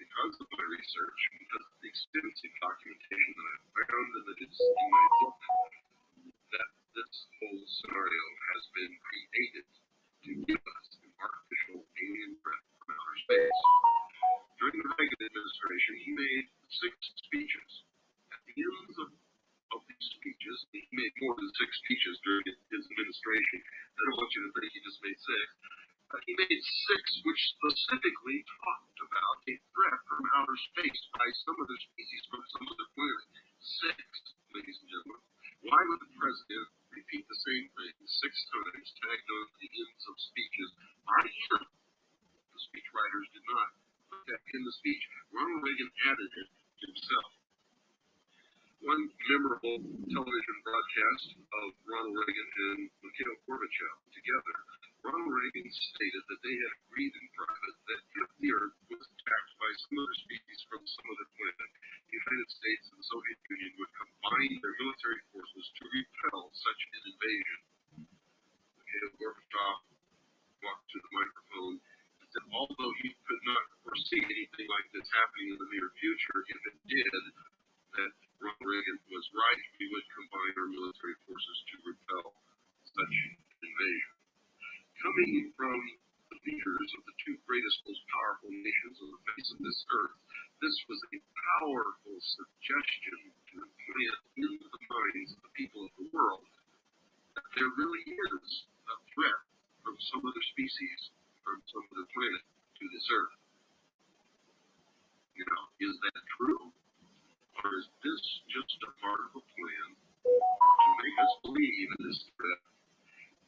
because of my research, because of the extensive documentation that I've found and that is in my book, that this whole scenario has been created to give us an artificial alien threat from outer space. During the Reagan administration, he made 6 speeches. At the ends of these speeches, he made more than 6 speeches during his administration. I don't want you to think he just made 6. But he made 6 which specifically talked about a threat from outer space by some other species from some other planet. 6, ladies and gentlemen. Why would the president repeat the same thing 6 times, tagged on the ends of speeches by him? The speechwriters did not put that in the speech. Ronald Reagan added it himself. One memorable television broadcast of Ronald Reagan and Mikhail Gorbachev together, Ronald Reagan stated that they had agreed in private that if the Earth was attacked by some other species from some other planet, the United States and the Soviet Union would combine their military forces to repel such an invasion. Mikhail Gorbachev walked to the microphone and said, although he could not foresee anything like this happening in the near future, if it did, that Ronald Reagan was right, we would combine our military forces to repel such an invasion. Coming from the leaders of the two greatest, most powerful nations on the face of this earth, this was a powerful suggestion to implant into the minds of the people of the world that there really is a threat from some other species, from some other planet to this earth. Now, is that true? Or is this just a part of a plan to make us believe in this threat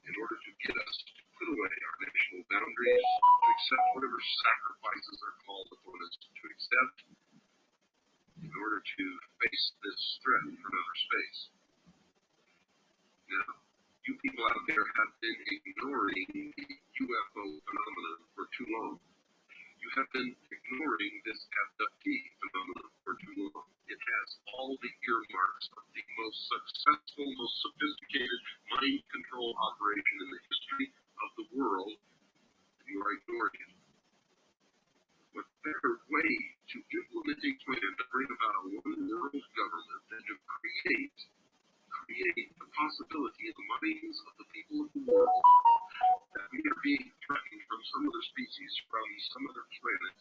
in order to get us to put away our national boundaries, to accept whatever sacrifices are called upon us to accept in order to face this threat from outer space? Now, you people out there have been ignoring the UFO phenomenon for too long. You have been ignoring this abductee phenomenon for too long. It has all the earmarks of the most successful, most sophisticated mind control operation in the history of the world, and you are ignoring it. What better way to implement a plan to bring about a one world government than to create the possibility in the minds of the people of the world that we are being threatened from some other species, from some other planet,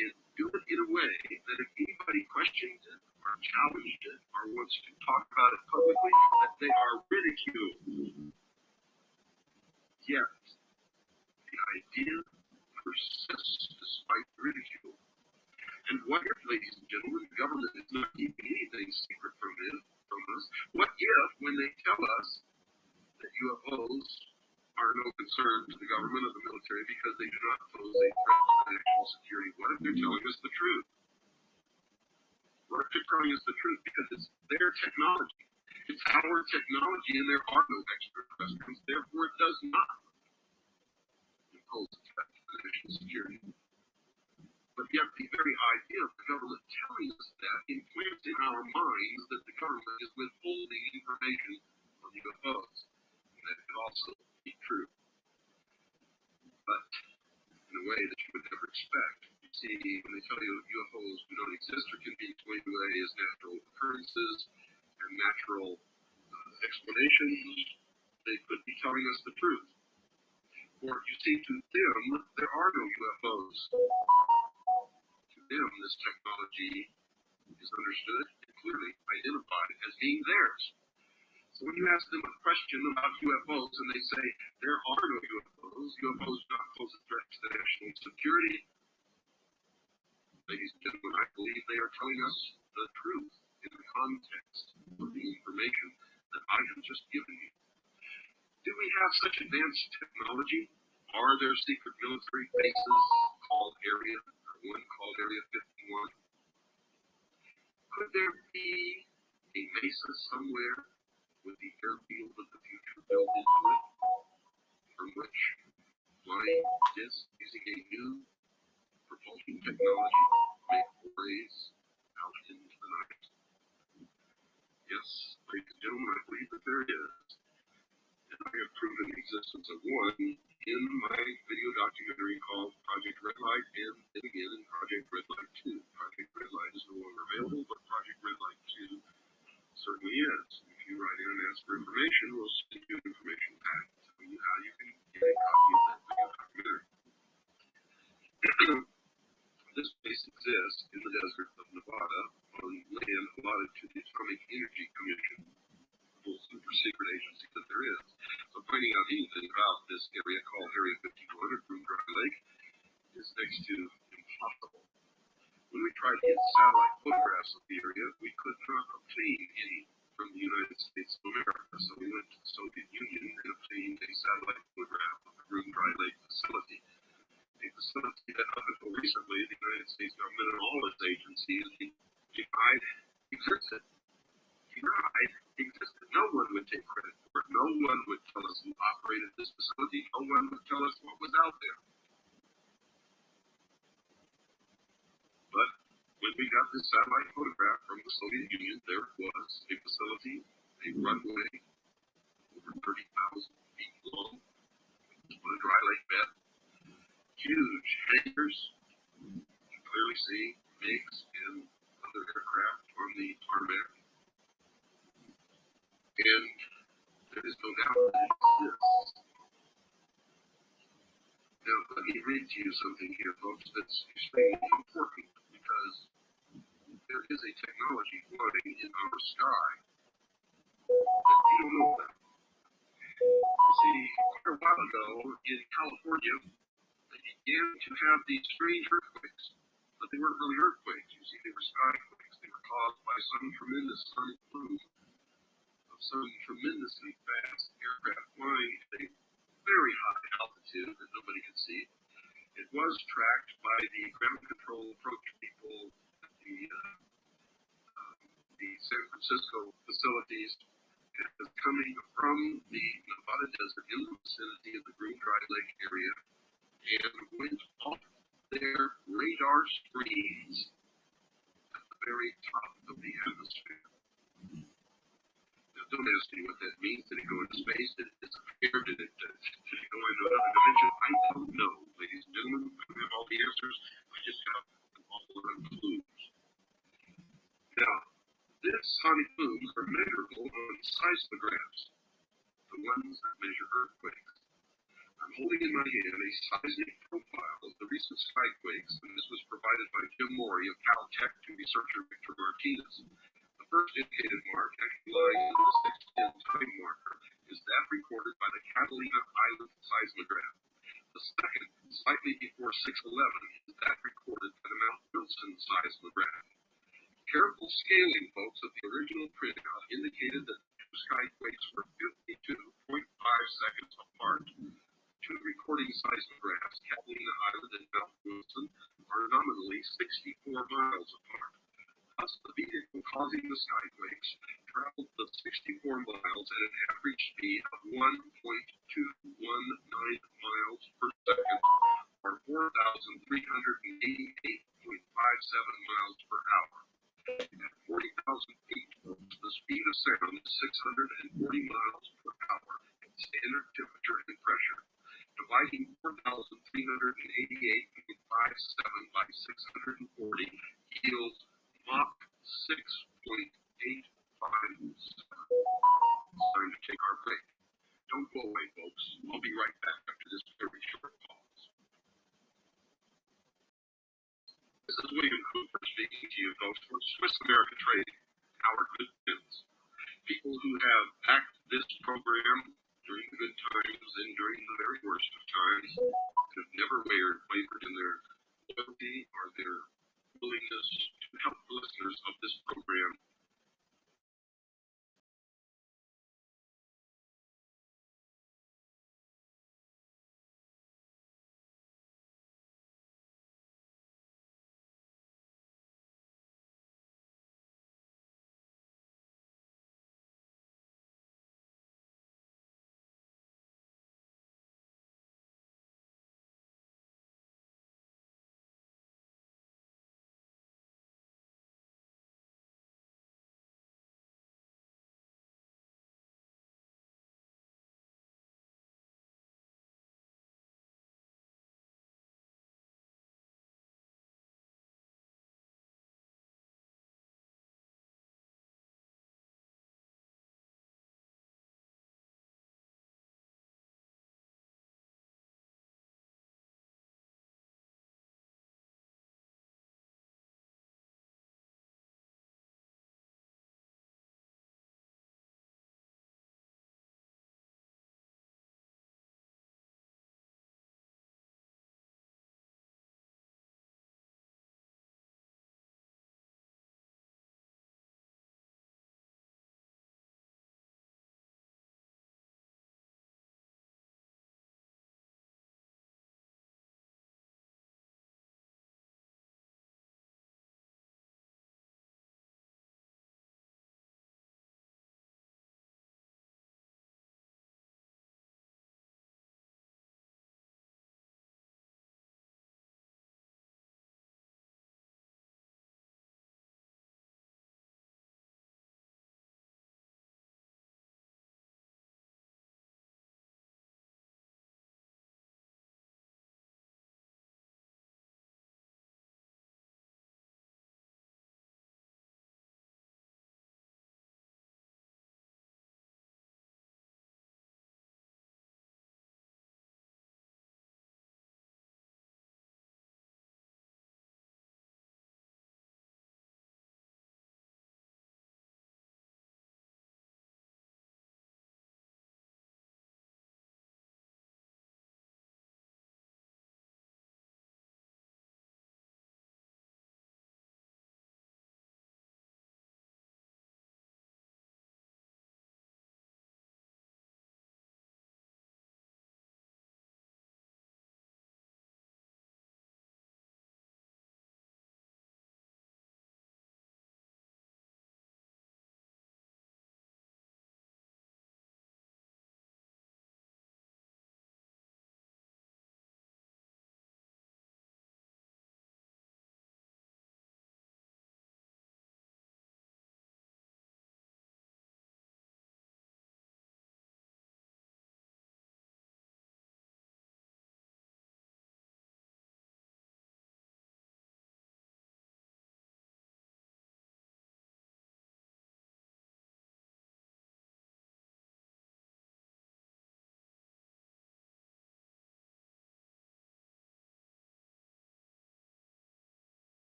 and do it in a way that if anybody questions it or challenged it or wants to talk about it publicly, that they are ridiculed. Yet, the idea persists despite ridicule. And what if, ladies and gentlemen, the government is not keeping anything secret from us? What if, when they tell us that UFOs are no concern to the government or the military because they do not pose a threat to national security, what if they're telling us the truth? What if they're telling us the truth? Because it's their technology. It's our technology, and there are no extraterrestrials. Therefore, it does not impose a threat to national security. But yet, the very idea of the government telling us that implants in our minds that the government is withholding information on UFOs. And that could also be true. But in a way that you would never expect. You see, when they tell you UFOs do not exist or can be explained away as natural occurrences and natural explanations, they could be telling us the truth. Or you see, to them, there are no UFOs. To them, this technology is understood and clearly identified as being theirs. So when you ask them a question about UFOs and they say there are no UFOs, UFOs do not pose a threat to the national security, ladies and gentlemen, I believe they are telling us the truth in the context of the information that I have just given you. Do we have such advanced technology? Are there secret military bases called Area, or one called Area 51? Could there be a mesa somewhere with the airfield of the future built into it, from which flying discs using a new propulsion technology make forays out into the night? Yes, ladies and gentlemen, I believe that there is. And I have proven the existence of one in my video documentary called Project Red Light, and then again in Project Red Light 2. Project Red Light is no longer available, but Project Red Light 2 certainly is. If you write in and ask for information, we'll send you information back telling you how you can get a copy of that video documentary. This place exists in the desert of Nevada on land allotted to the Atomic Energy Commission, the super secret agency that there is. So finding out anything about this area called Area 51 or Green Dry Lake is next to impossible. When we tried to get satellite photographs of the area, we could not obtain any from the United States of America. So we went to the Soviet Union and obtained a satellite photograph of the Green Dry Lake facility. A facility that up until recently the United States government and all its agencies denied existed. No one would take credit for it. No one would tell us who operated this facility. No one would tell us what was out there. But when we got this satellite photograph from the Soviet Union, there was a facility, a runway over 30,000 feet long on a dry lake bed. Huge hangars. You can clearly see MiGs and other aircraft on the tarmac. And there is no doubt that it exists. Now, let me read to you something here, folks, that's extremely important because there is a technology flying in our sky that you don't know about. See, quite a while ago in California, they began to have these strange earthquakes, but they weren't really earthquakes. You see, they were skyquakes. They were caused by some tremendous sonic boom of some tremendously fast aircraft flying at a very high altitude that nobody could see. It was tracked by the ground control approach people at the San Francisco facilities as coming from the Nevada desert in the vicinity of the Green Dry Lake area and went off their radar screens at the very top of the atmosphere. Now, don't ask me what that means. Did it go into space? Did it disappear? Did it go into another dimension? I don't know, ladies and gentlemen. I don't have all the answers. I just have an awful lot of clues. Now, these sonic booms are measurable on seismographs, the ones that measure earthquakes. I'm holding in my hand a seismic profile of the recent skyquakes, and this was provided by Jim Morey of Caltech to researcher Victor Martinez. The first indicated mark, actually lying in the 610 time marker, is that recorded by the Catalina Island seismograph. The second, slightly before 611, is that recorded by the Mount Wilson seismograph. Careful scaling, folks, of the original printout indicated that the two skyquakes were 52.5 seconds apart. Two recording seismographs, Catalina Island and Mount Wilson, are nominally 64 miles apart. Thus, the vehicle causing the skyquakes traveled the 64 miles at an average speed of 1.219 miles per second, or 4,388.57 miles per hour. At 40,000 feet, the speed of sound is 640 miles per hour at standard temperature and pressure. Dividing 4,388.57 by 640 yields Mach 6.857. Time to take our break. Don't go away, folks. I'll be right back after this very short pause. This is William Cooper speaking to you, folks, for Swiss America Trading, our good friends. People who have backed this program during the good times and during the very worst of times, and have never wavered in their loyalty or their willingness